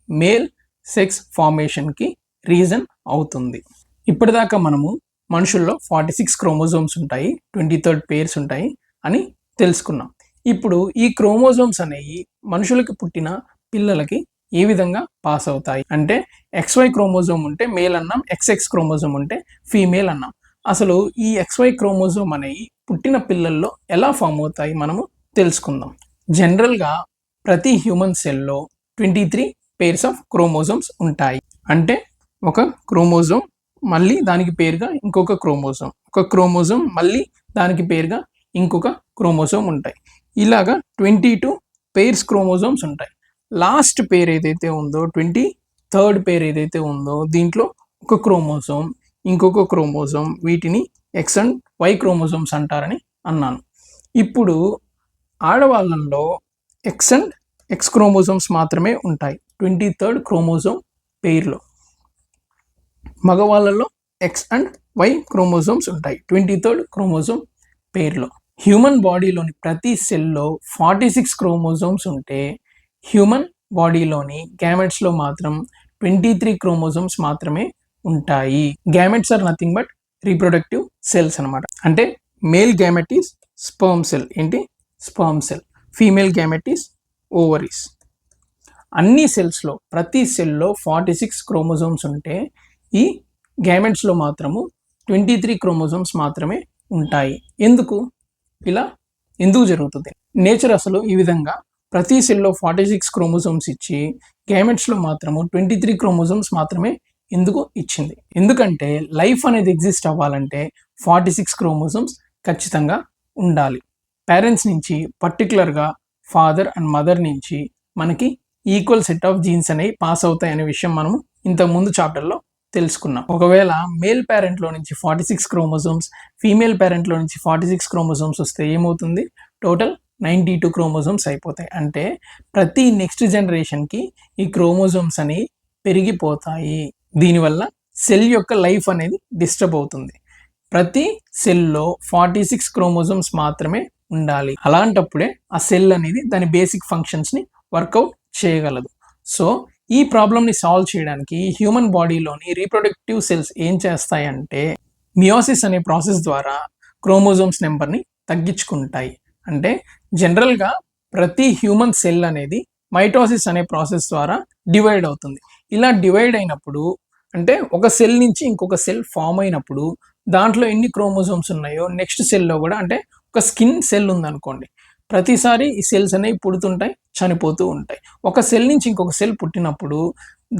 మేల్ సెక్స్ ఫార్మేషన్కి రీజన్ అవుతుంది. ఇప్పటిదాకా మనము మనుషుల్లో 46 క్రోమోజోమ్స్ ఉంటాయి, 23rd పేర్స్ ఉంటాయి అని తెలుసుకున్నాం. ఇప్పుడు ఈ క్రోమోజోమ్స్ అనేవి మనుషులకి పుట్టిన పిల్లలకి ఏ విధంగా పాస్ అవుతాయి అంటే XY క్రోమోజోమ్ ఉంటే మేల్ అన్నాం, XX క్రోమోజోమ్ ఉంటే ఫీమేల్ అన్నాం. అసలు ఈ XY క్రోమోజోమ్ అనేవి పుట్టిన పిల్లల్లో ఎలా ఫామ్ అవుతాయి మనము తెలుసుకుందాం. జనరల్గా ప్రతి హ్యూమన్ సెల్లో 23 పేర్స్ ఆఫ్ క్రోమోజోమ్స్ ఉంటాయి. అంటే ఒక క్రోమోజోమ్ మళ్ళీ దానికి పేరుగా ఇంకొక క్రోమోజోమ్, ఒక క్రోమోజోమ్ మళ్ళీ దానికి పేరుగా ఇంకొక క్రోమోజోమ్ ఉంటాయి. ఇలాగా 22 పేర్స్ క్రోమోజోమ్స్ ఉంటాయి. లాస్ట్ పేర్ ఏదైతే ఉందో 23rd పేర్ ఏదైతే ఉందో దీంట్లో ఒక క్రోమోజోమ్, ఇంకొక క్రోమోజోమ్, వీటిని ఎక్స్ అండ్ వై క్రోమోజోమ్స్ అంటారని అన్నాను. ఇప్పుడు ఆడవాళ్ళల్లో ఎక్స్ అండ్ ఎక్స్ క్రోమోజోమ్స్ మాత్రమే ఉంటాయి 23rd క్రోమోజోమ్ పేర్లో. మగవాళ్ళలో ఎక్స్ అండ్ వై క్రోమోజోమ్స్ ఉంటాయి 23rd క్రోమోజోమ్ పేర్లో. హ్యూమన్ బాడీలోని ప్రతి సెల్లో 46 క్రోమోజోమ్స్ ఉంటే హ్యూమన్ బాడీలోని గ్యామెట్స్లో మాత్రం 23 క్రోమోజోమ్స్ మాత్రమే ఉంటాయి. Gametes are nothing but reproductive cells అనమాట. అంటే male gamete is sperm cell. ఏంటి? Sperm cell. Female gamete is ovaries. అన్ని సెల్స్లో ప్రతి సెల్లో 46 క్రోమోజోమ్స్ ఉంటే ఈ గ్యామెట్స్లో మాత్రము 23 క్రోమోజోమ్స్ మాత్రమే ఉంటాయి. ఇలా ఎందుకు జరుగుతుంది? నేచర్ అసలు ఈ విధంగా ప్రతి సెల్లో 46 క్రోమోజోమ్స్ ఇచ్చి గ్యామెట్స్లో మాత్రము 23 క్రోమోజోమ్స్ మాత్రమే ఎందుకు ఇచ్చింది? ఎందుకంటే లైఫ్ అనేది ఎగ్జిస్ట్ అవ్వాలంటే 46 క్రోమోజోమ్స్ ఖచ్చితంగా ఉండాలి. పేరెంట్స్ నుంచి పర్టికులర్గా ఫాదర్ అండ్ మదర్ నుంచి మనకి ఈక్వల్ సెట్ ఆఫ్ జీన్స్ అనేవి పాస్ అవుతాయి అనే విషయం మనము ఇంతకుముందు చాప్టర్లో తెలుసుకున్నాం. ఒకవేళ మేల్ పేరెంట్లో నుంచి 46 క్రోమోజోమ్స్, ఫీమేల్ పేరెంట్లో నుంచి 46 క్రోమోజోమ్స్ వస్తే ఏమవుతుంది? టోటల్ 92 క్రోమోజోమ్స్ అయిపోతాయి. అంటే ప్రతి నెక్స్ట్ జనరేషన్కి ఈ క్రోమోజోమ్స్ అనేవి పెరిగిపోతాయి. దీనివల్ల సెల్ యొక్క లైఫ్ అనేది డిస్టర్బ్ అవుతుంది. ప్రతి సెల్లో 46 క్రోమోజోమ్స్ మాత్రమే ఉండాలి. అలాంటప్పుడే ఆ సెల్ అనేది దాని బేసిక్ ఫంక్షన్స్ని వర్కౌట్ చేయగలదు. సో ఈ ప్రాబ్లమ్ని సాల్వ్ చేయడానికి హ్యూమన్ బాడీలోని రీప్రొడక్టివ్ సెల్స్ ఏం చేస్తాయంటే మియోసిస్ అనే ప్రాసెస్ ద్వారా క్రోమోజోమ్స్ నెంబర్ని తగ్గించుకుంటాయి. అంటే జనరల్గా ప్రతి హ్యూమన్ సెల్ అనేది మైటోసిస్ అనే ప్రాసెస్ ద్వారా డివైడ్ అవుతుంది. ఇలా డివైడ్ అయినప్పుడు అంటే ఒక సెల్ నుంచి ఇంకొక సెల్ ఫామ్ అయినప్పుడు దాంట్లో ఎన్ని క్రోమోజోమ్స్ ఉన్నాయో నెక్స్ట్ సెల్లో కూడా, అంటే ఒక స్కిన్ సెల్ ఉందనుకోండి, ప్రతిసారి ఈ సెల్స్ అనేవి పుడుతుంటాయి, చనిపోతూ ఉంటాయి. ఒక సెల్ నుంచి ఇంకొక సెల్ పుట్టినప్పుడు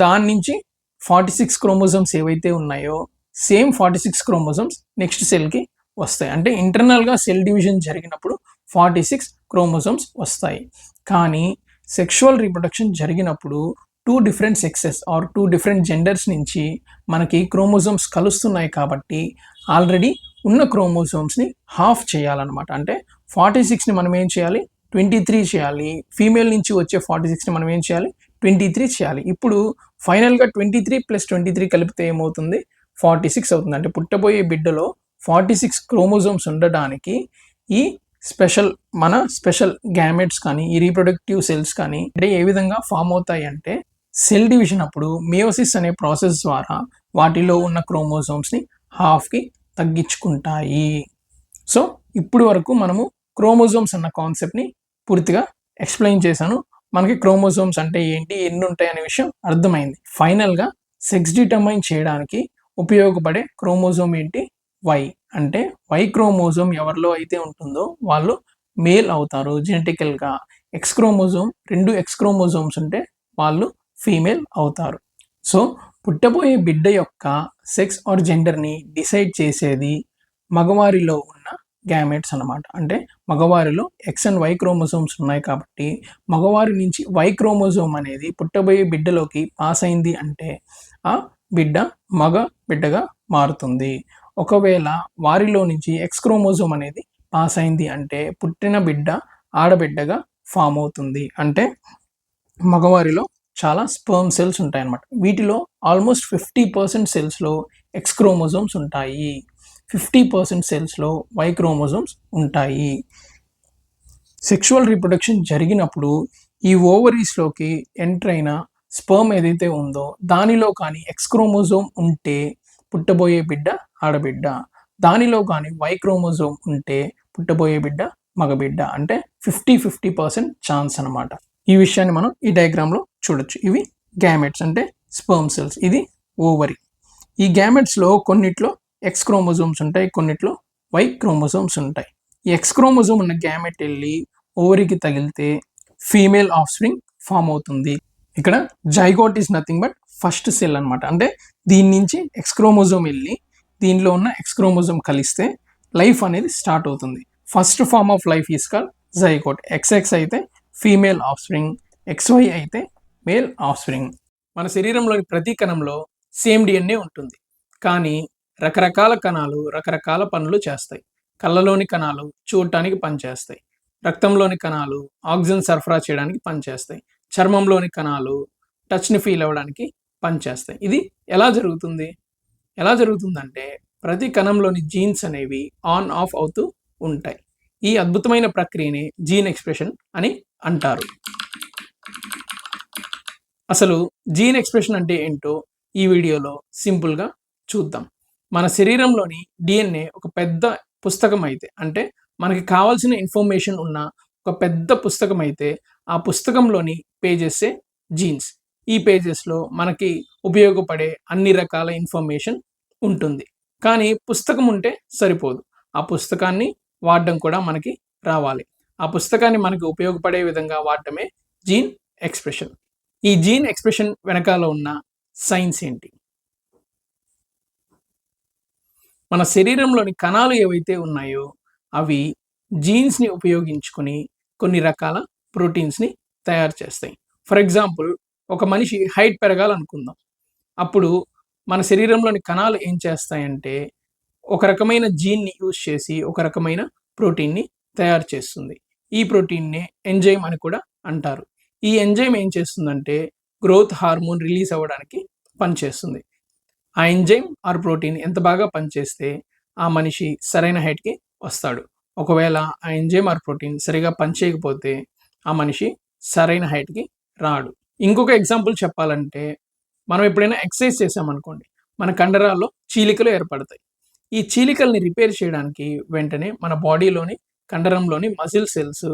దాని నుంచి 46 క్రోమోజోమ్స్ ఏవైతే ఉన్నాయో సేమ్ 46 క్రోమోజోమ్స్ నెక్స్ట్ సెల్కి వస్తాయి. అంటే ఇంటర్నల్గా సెల్ డివిజన్ జరిగినప్పుడు 46 క్రోమోజోమ్స్ వస్తాయి. కానీ సెక్షువల్ రీప్రొడక్షన్ జరిగినప్పుడు 2 different sexes or 2 different genders నుంచి మనకి క్రోమోజోమ్స్ కలుస్తున్నాయి కాబట్టి ఆల్రెడీ ఉన్న క్రోమోజోమ్స్ని హాఫ్ చేయాలన్నమాట. అంటే 46ని మనం ఏం చేయాలి? 23 చేయాలి. ఫీమేల్ నుంచి వచ్చే 46ని మనం ఏం చేయాలి? 23 చేయాలి. ఇప్పుడు ఫైనల్గా 23 + 23 కలిపితే ఏమవుతుంది? 46 అవుతుంది. అంటే పుట్టబోయే బిడ్డలో 46 క్రోమోజోమ్స్ ఉండడానికి ఈ స్పెషల్ గ్యామెట్స్ కానీ ఈ రీప్రొడక్టివ్ సెల్స్ కానీ అంటే ఏ విధంగా ఫామ్ అవుతాయి అంటే సెల్ డివిజన్ అప్పుడు మియోసిస్ అనే ప్రాసెస్ ద్వారా వాటిలో ఉన్న క్రోమోజోమ్స్ని హాఫ్కి తగ్గించుకుంటాయి. సో ఇప్పుడు వరకు మనము క్రోమోజోమ్స్ అన్న కాన్సెప్ట్ని పూర్తిగా ఎక్స్ప్లెయిన్ చేశాను. మనకి క్రోమోజోమ్స్ అంటే ఏంటి, ఎన్ని ఉంటాయి అనే విషయం అర్థమైంది. ఫైనల్గా సెక్స్ డిటర్మైన్ చేయడానికి ఉపయోగపడే క్రోమోజోమ్ ఏంటి? వై. అంటే వై క్రోమోజోమ్ ఎవరిలో అయితే ఉంటుందో వాళ్ళు మేల్ అవుతారు జెనెటికల్గా. ఎక్స్ క్రోమోజోమ్ 2 ఎక్స్ క్రోమోజోమ్స్ ఉంటే వాళ్ళు ఫీమేల్ అవుతారు. సో పుట్టబోయే బిడ్డ యొక్క సెక్స్ ఆర్ జెండర్ని డిసైడ్ చేసేది మగవారిలో ఉన్న గ్యామెట్స్ అన్నమాట. అంటే మగవారిలో ఎక్స్ అండ్ వై క్రోమోజోమ్స్ ఉన్నాయి కాబట్టి మగవారి నుంచి వై క్రోమోజోమ్ అనేది పుట్టబోయే బిడ్డలోకి పాస్ అయింది అంటే ఆ బిడ్డ మగ బిడ్డగా మారుతుంది. ఒకవేళ వారిలో నుంచి ఎక్స్ క్రోమోజోమ్ అనేది పాస్ అయింది అంటే పుట్టిన బిడ్డ ఆడబిడ్డగా ఫామ్ అవుతుంది. అంటే మగవారిలో చాలా స్పర్మ్ సెల్స్ ఉంటాయి అన్నమాట. వీటిలో ఆల్మోస్ట్ 50% సెల్స్లో ఎక్స్ క్రోమోజోమ్స్ ఉంటాయి, 50% సెల్స్లో వై క్రోమోజోమ్స్ ఉంటాయి. సెక్షువల్ రీప్రొడక్షన్ జరిగినప్పుడు ఈ ఓవరీస్లోకి ఎంటర్ అయిన స్పర్మ్ ఏదైతే ఉందో దానిలో కానీ ఎక్స్ క్రోమోజోమ్ ఉంటే పుట్టబోయే బిడ్డ ఆడబిడ్డ, దానిలో కానీ వై క్రోమోజోమ్ ఉంటే పుట్టబోయే బిడ్డ మగబిడ్డ. అంటే 50% ఛాన్స్ అనమాట. ఈ విషయాన్ని మనం ఈ డయాగ్రామ్లో చూడొచ్చు. ఇవి గ్యామెట్స్ అంటే స్పర్మ్ సెల్స్, ఇది ఓవరీ. ఈ గ్యామెట్స్లో కొన్నిట్లో ఎక్స్ క్రోమోజోమ్స్ ఉంటాయి, కొన్నిట్లో వై క్రోమోజోమ్స్ ఉంటాయి. ఈ ఎక్స్ క్రోమోజోమ్ ఉన్న గ్యామెట్ వెళ్ళి ఓవరీకి తగిలితే ఫీమేల్ ఆఫ్ స్ప్రింగ్ ఫామ్ అవుతుంది. ఇక్కడ zygote is nothing but first cell అనమాట. అంటే దీని నుంచి ఎక్స్ క్రోమోజోమ్ వెళ్ళి దీనిలో ఉన్న ఎక్స్ క్రోమోజోమ్ కలిస్తే లైఫ్ అనేది స్టార్ట్ అవుతుంది. First form of life is called zygote. XX అయితే ఫీమేల్ ఆఫ్ స్ప్రింగ్, XY అయితే మేల్ ఆఫ్ స్ప్రింగ్. మన శరీరంలోని ప్రతి కణంలో సేమ్ DNA ఉంటుంది, కానీ రకరకాల కణాలు రకరకాల పనులు చేస్తాయి. కళ్ళలోని కణాలు చూడటానికి పనిచేస్తాయి, రక్తంలోని కణాలు ఆక్సిజన్ సరఫరా చేయడానికి పనిచేస్తాయి, చర్మంలోని కణాలు టచ్ని ఫీల్ అవ్వడానికి పనిచేస్తాయి. ఇది ఎలా జరుగుతుంది? ఎలా జరుగుతుందంటే ప్రతి కణంలోని జీన్స్ అనేవి ఆన్ ఆఫ్ అవుతూ ఉంటాయి. ఈ అద్భుతమైన ప్రక్రియని జీన్ ఎక్స్ప్రెషన్ అని అంటారు. అసలు జీన్ ఎక్స్ప్రెషన్ అంటే ఏంటో ఈ వీడియోలో సింపుల్గా చూద్దాం. మన శరీరంలోని డిఎన్ఏ ఒక పెద్ద పుస్తకం అయితే, అంటే మనకి కావాల్సిన ఇన్ఫర్మేషన్ ఉన్న ఒక పెద్ద పుస్తకం అయితే, ఆ పుస్తకంలోని పేజెస్సే జీన్స్. ఈ పేజెస్లో మనకి ఉపయోగపడే అన్ని రకాల ఇన్ఫర్మేషన్ ఉంటుంది. కానీ పుస్తకం ఉంటే సరిపోదు, ఆ పుస్తకాన్ని వాడడం కూడా మనకి రావాలి. ఆ పుస్తకాన్ని మనకి ఉపయోగపడే విధంగా వాడటమే జీన్ ఎక్స్ప్రెషన్. ఈ జీన్ ఎక్స్ప్రెషన్ వెనకాల ఉన్న సైన్స్ ఏంటి? మన శరీరంలోని కణాలు ఏవైతే ఉన్నాయో అవి జీన్స్ని ఉపయోగించుకొని కొన్ని రకాల ప్రోటీన్స్ని తయారు చేస్తాయి. ఫర్ ఎగ్జాంపుల్, ఒక మనిషి హైట్ పెరగాలనుకుందాం. అప్పుడు మన శరీరంలోని కణాలు ఏం చేస్తాయంటే ఒక రకమైన జీన్ని యూజ్ చేసి ఒక రకమైన ప్రోటీన్ని తయారు చేస్తుంది. ఈ ప్రోటీన్నే ఎంజైమ్ అని కూడా అంటారు. ఈ ఎంజైమ్ ఏం చేస్తుందంటే గ్రోత్ హార్మోన్ రిలీజ్ అవ్వడానికి పనిచేస్తుంది. ఆ ఎంజైమ్ ఆర్ ప్రోటీన్ ఎంత బాగా పనిచేస్తే ఆ మనిషి సరైన హైట్కి వస్తాడు. ఒకవేళ ఆ ఎంజైమ్ ఆర్ ప్రోటీన్ సరిగా పనిచేయకపోతే ఆ మనిషి సరైన హైట్కి రాడు. ఇంకొక ఎగ్జాంపుల్ చెప్పాలంటే, మనం ఎప్పుడైనా ఎక్సర్సైజ్ చేసామనుకోండి, మన కండరాల్లో చీలికలు ఏర్పడతాయి. ఈ చీలికల్ని రిపేర్ చేయడానికి వెంటనే మన బాడీలోని కండరంలోని మజిల్ సెల్స్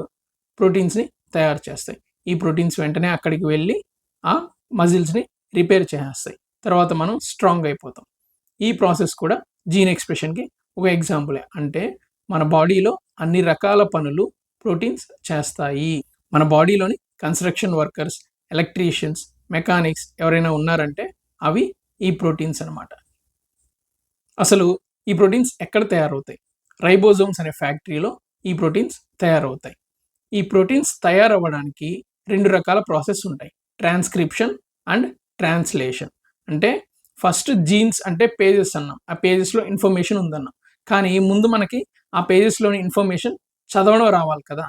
ప్రోటీన్స్ని తయారు చేస్తాయి. ఈ ప్రోటీన్స్ వెంటనే అక్కడికి వెళ్ళి ఆ మజిల్స్ని రిపేర్ చేసేస్తాయి. తర్వాత మనం స్ట్రాంగ్ అయిపోతాం. ఈ ప్రాసెస్ కూడా జీన్ ఎక్స్ప్రెషన్కి ఒక ఎగ్జాంపులే. అంటే మన బాడీలో అన్ని రకాల పనులు ప్రోటీన్స్ చేస్తాయి. మన బాడీలోని కన్స్ట్రక్షన్ వర్కర్స్, ఎలక్ట్రీషియన్స్, మెకానిక్స్ ఎవరైనా ఉన్నారంటే అవి ఈ ప్రోటీన్స్ అనమాట. అసలు ఈ ప్రోటీన్స్ ఎక్కడ తయారవుతాయి? రైబోజోమ్స్ అనే ఫ్యాక్టరీలో ఈ ప్రోటీన్స్ తయారవుతాయి. ఈ ప్రోటీన్స్ తయారవ్వడానికి 2 రకాల ప్రాసెస్ ఉంటాయి: ట్రాన్స్క్రిప్షన్ అండ్ ట్రాన్స్లేషన్. అంటే ఫస్ట్ జీన్స్ అంటే పేజెస్ అన్నాం, ఆ పేజెస్లో ఇన్ఫర్మేషన్ ఉందన్నాం. కానీ ముందు మనకి ఆ పేజెస్లోని ఇన్ఫర్మేషన్ చదవడం రావాలి కదా.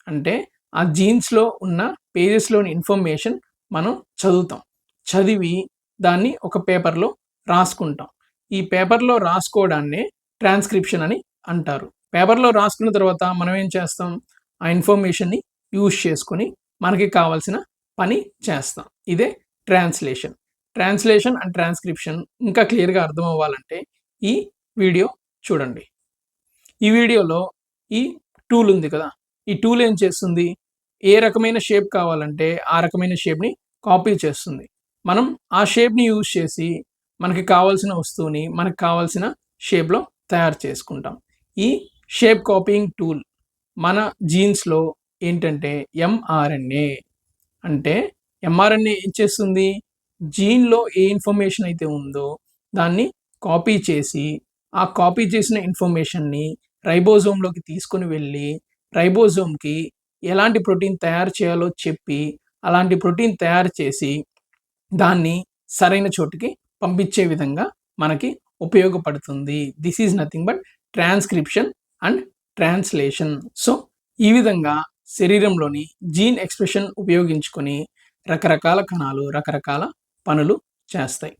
అంటే ఆ జీన్స్లో ఉన్న పేజెస్లోని ఇన్ఫర్మేషన్ మనం చదువుతాం. చదివి దాన్ని ఒక పేపర్లో రాసుకుంటాం. ఈ పేపర్లో రాసుకోవడాన్నే ట్రాన్స్క్రిప్షన్ అని అంటారు. పేపర్లో రాసుకున్న తర్వాత మనం ఏం చేస్తాం? ఆ ఇన్ఫర్మేషన్ని యూజ్ చేసుకొని మనకి కావాల్సిన పని చేస్తాం. ఇదే ట్రాన్స్లేషన్. ట్రాన్స్లేషన్ అండ్ ట్రాన్స్క్రిప్షన్ ఇంకా క్లియర్గా అర్థం అవ్వాలంటే ఈ వీడియో చూడండి. ఈ వీడియోలో ఈ టూల్ ఉంది కదా, ఈ టూల్ ఏం చేస్తుంది? ఏ రకమైన షేప్ కావాలంటే ఆ రకమైన షేప్ని కాపీ చేస్తుంది. మనం ఆ షేప్ని యూజ్ చేసి మనకి కావాల్సిన వస్తువుని మనకు కావాల్సిన షేప్లో తయారు చేసుకుంటాం. ఈ షేప్ కాపీయింగ్ టూల్ మన జీన్స్లో ఏంటంటే ఎంఆర్ఎన్ఏ. అంటే ఎంఆర్ఎన్ఏ ఏం చేస్తుంది? జీన్లో ఏ ఇన్ఫర్మేషన్ అయితే ఉందో దాన్ని కాపీ చేసి ఆ కాపీ చేసిన ఇన్ఫర్మేషన్ని రైబోజోమ్లోకి తీసుకొని వెళ్ళి రైబోజోమ్కి ఎలాంటి ప్రోటీన్ తయారు చేయాలో చెప్పి అలాంటి ప్రోటీన్ తయారు చేసి దాన్ని సరైన చోటుకి పంపించే విధంగా మనకి ఉపయోగపడుతుంది. This is nothing but transcription and translation. So ఈ విధంగా శరీరంలోని జీన్ ఎక్స్ప్రెషన్ ఉపయోగించుకొని రకరకాల కణాలు రకరకాల పనులు చేస్తాయి.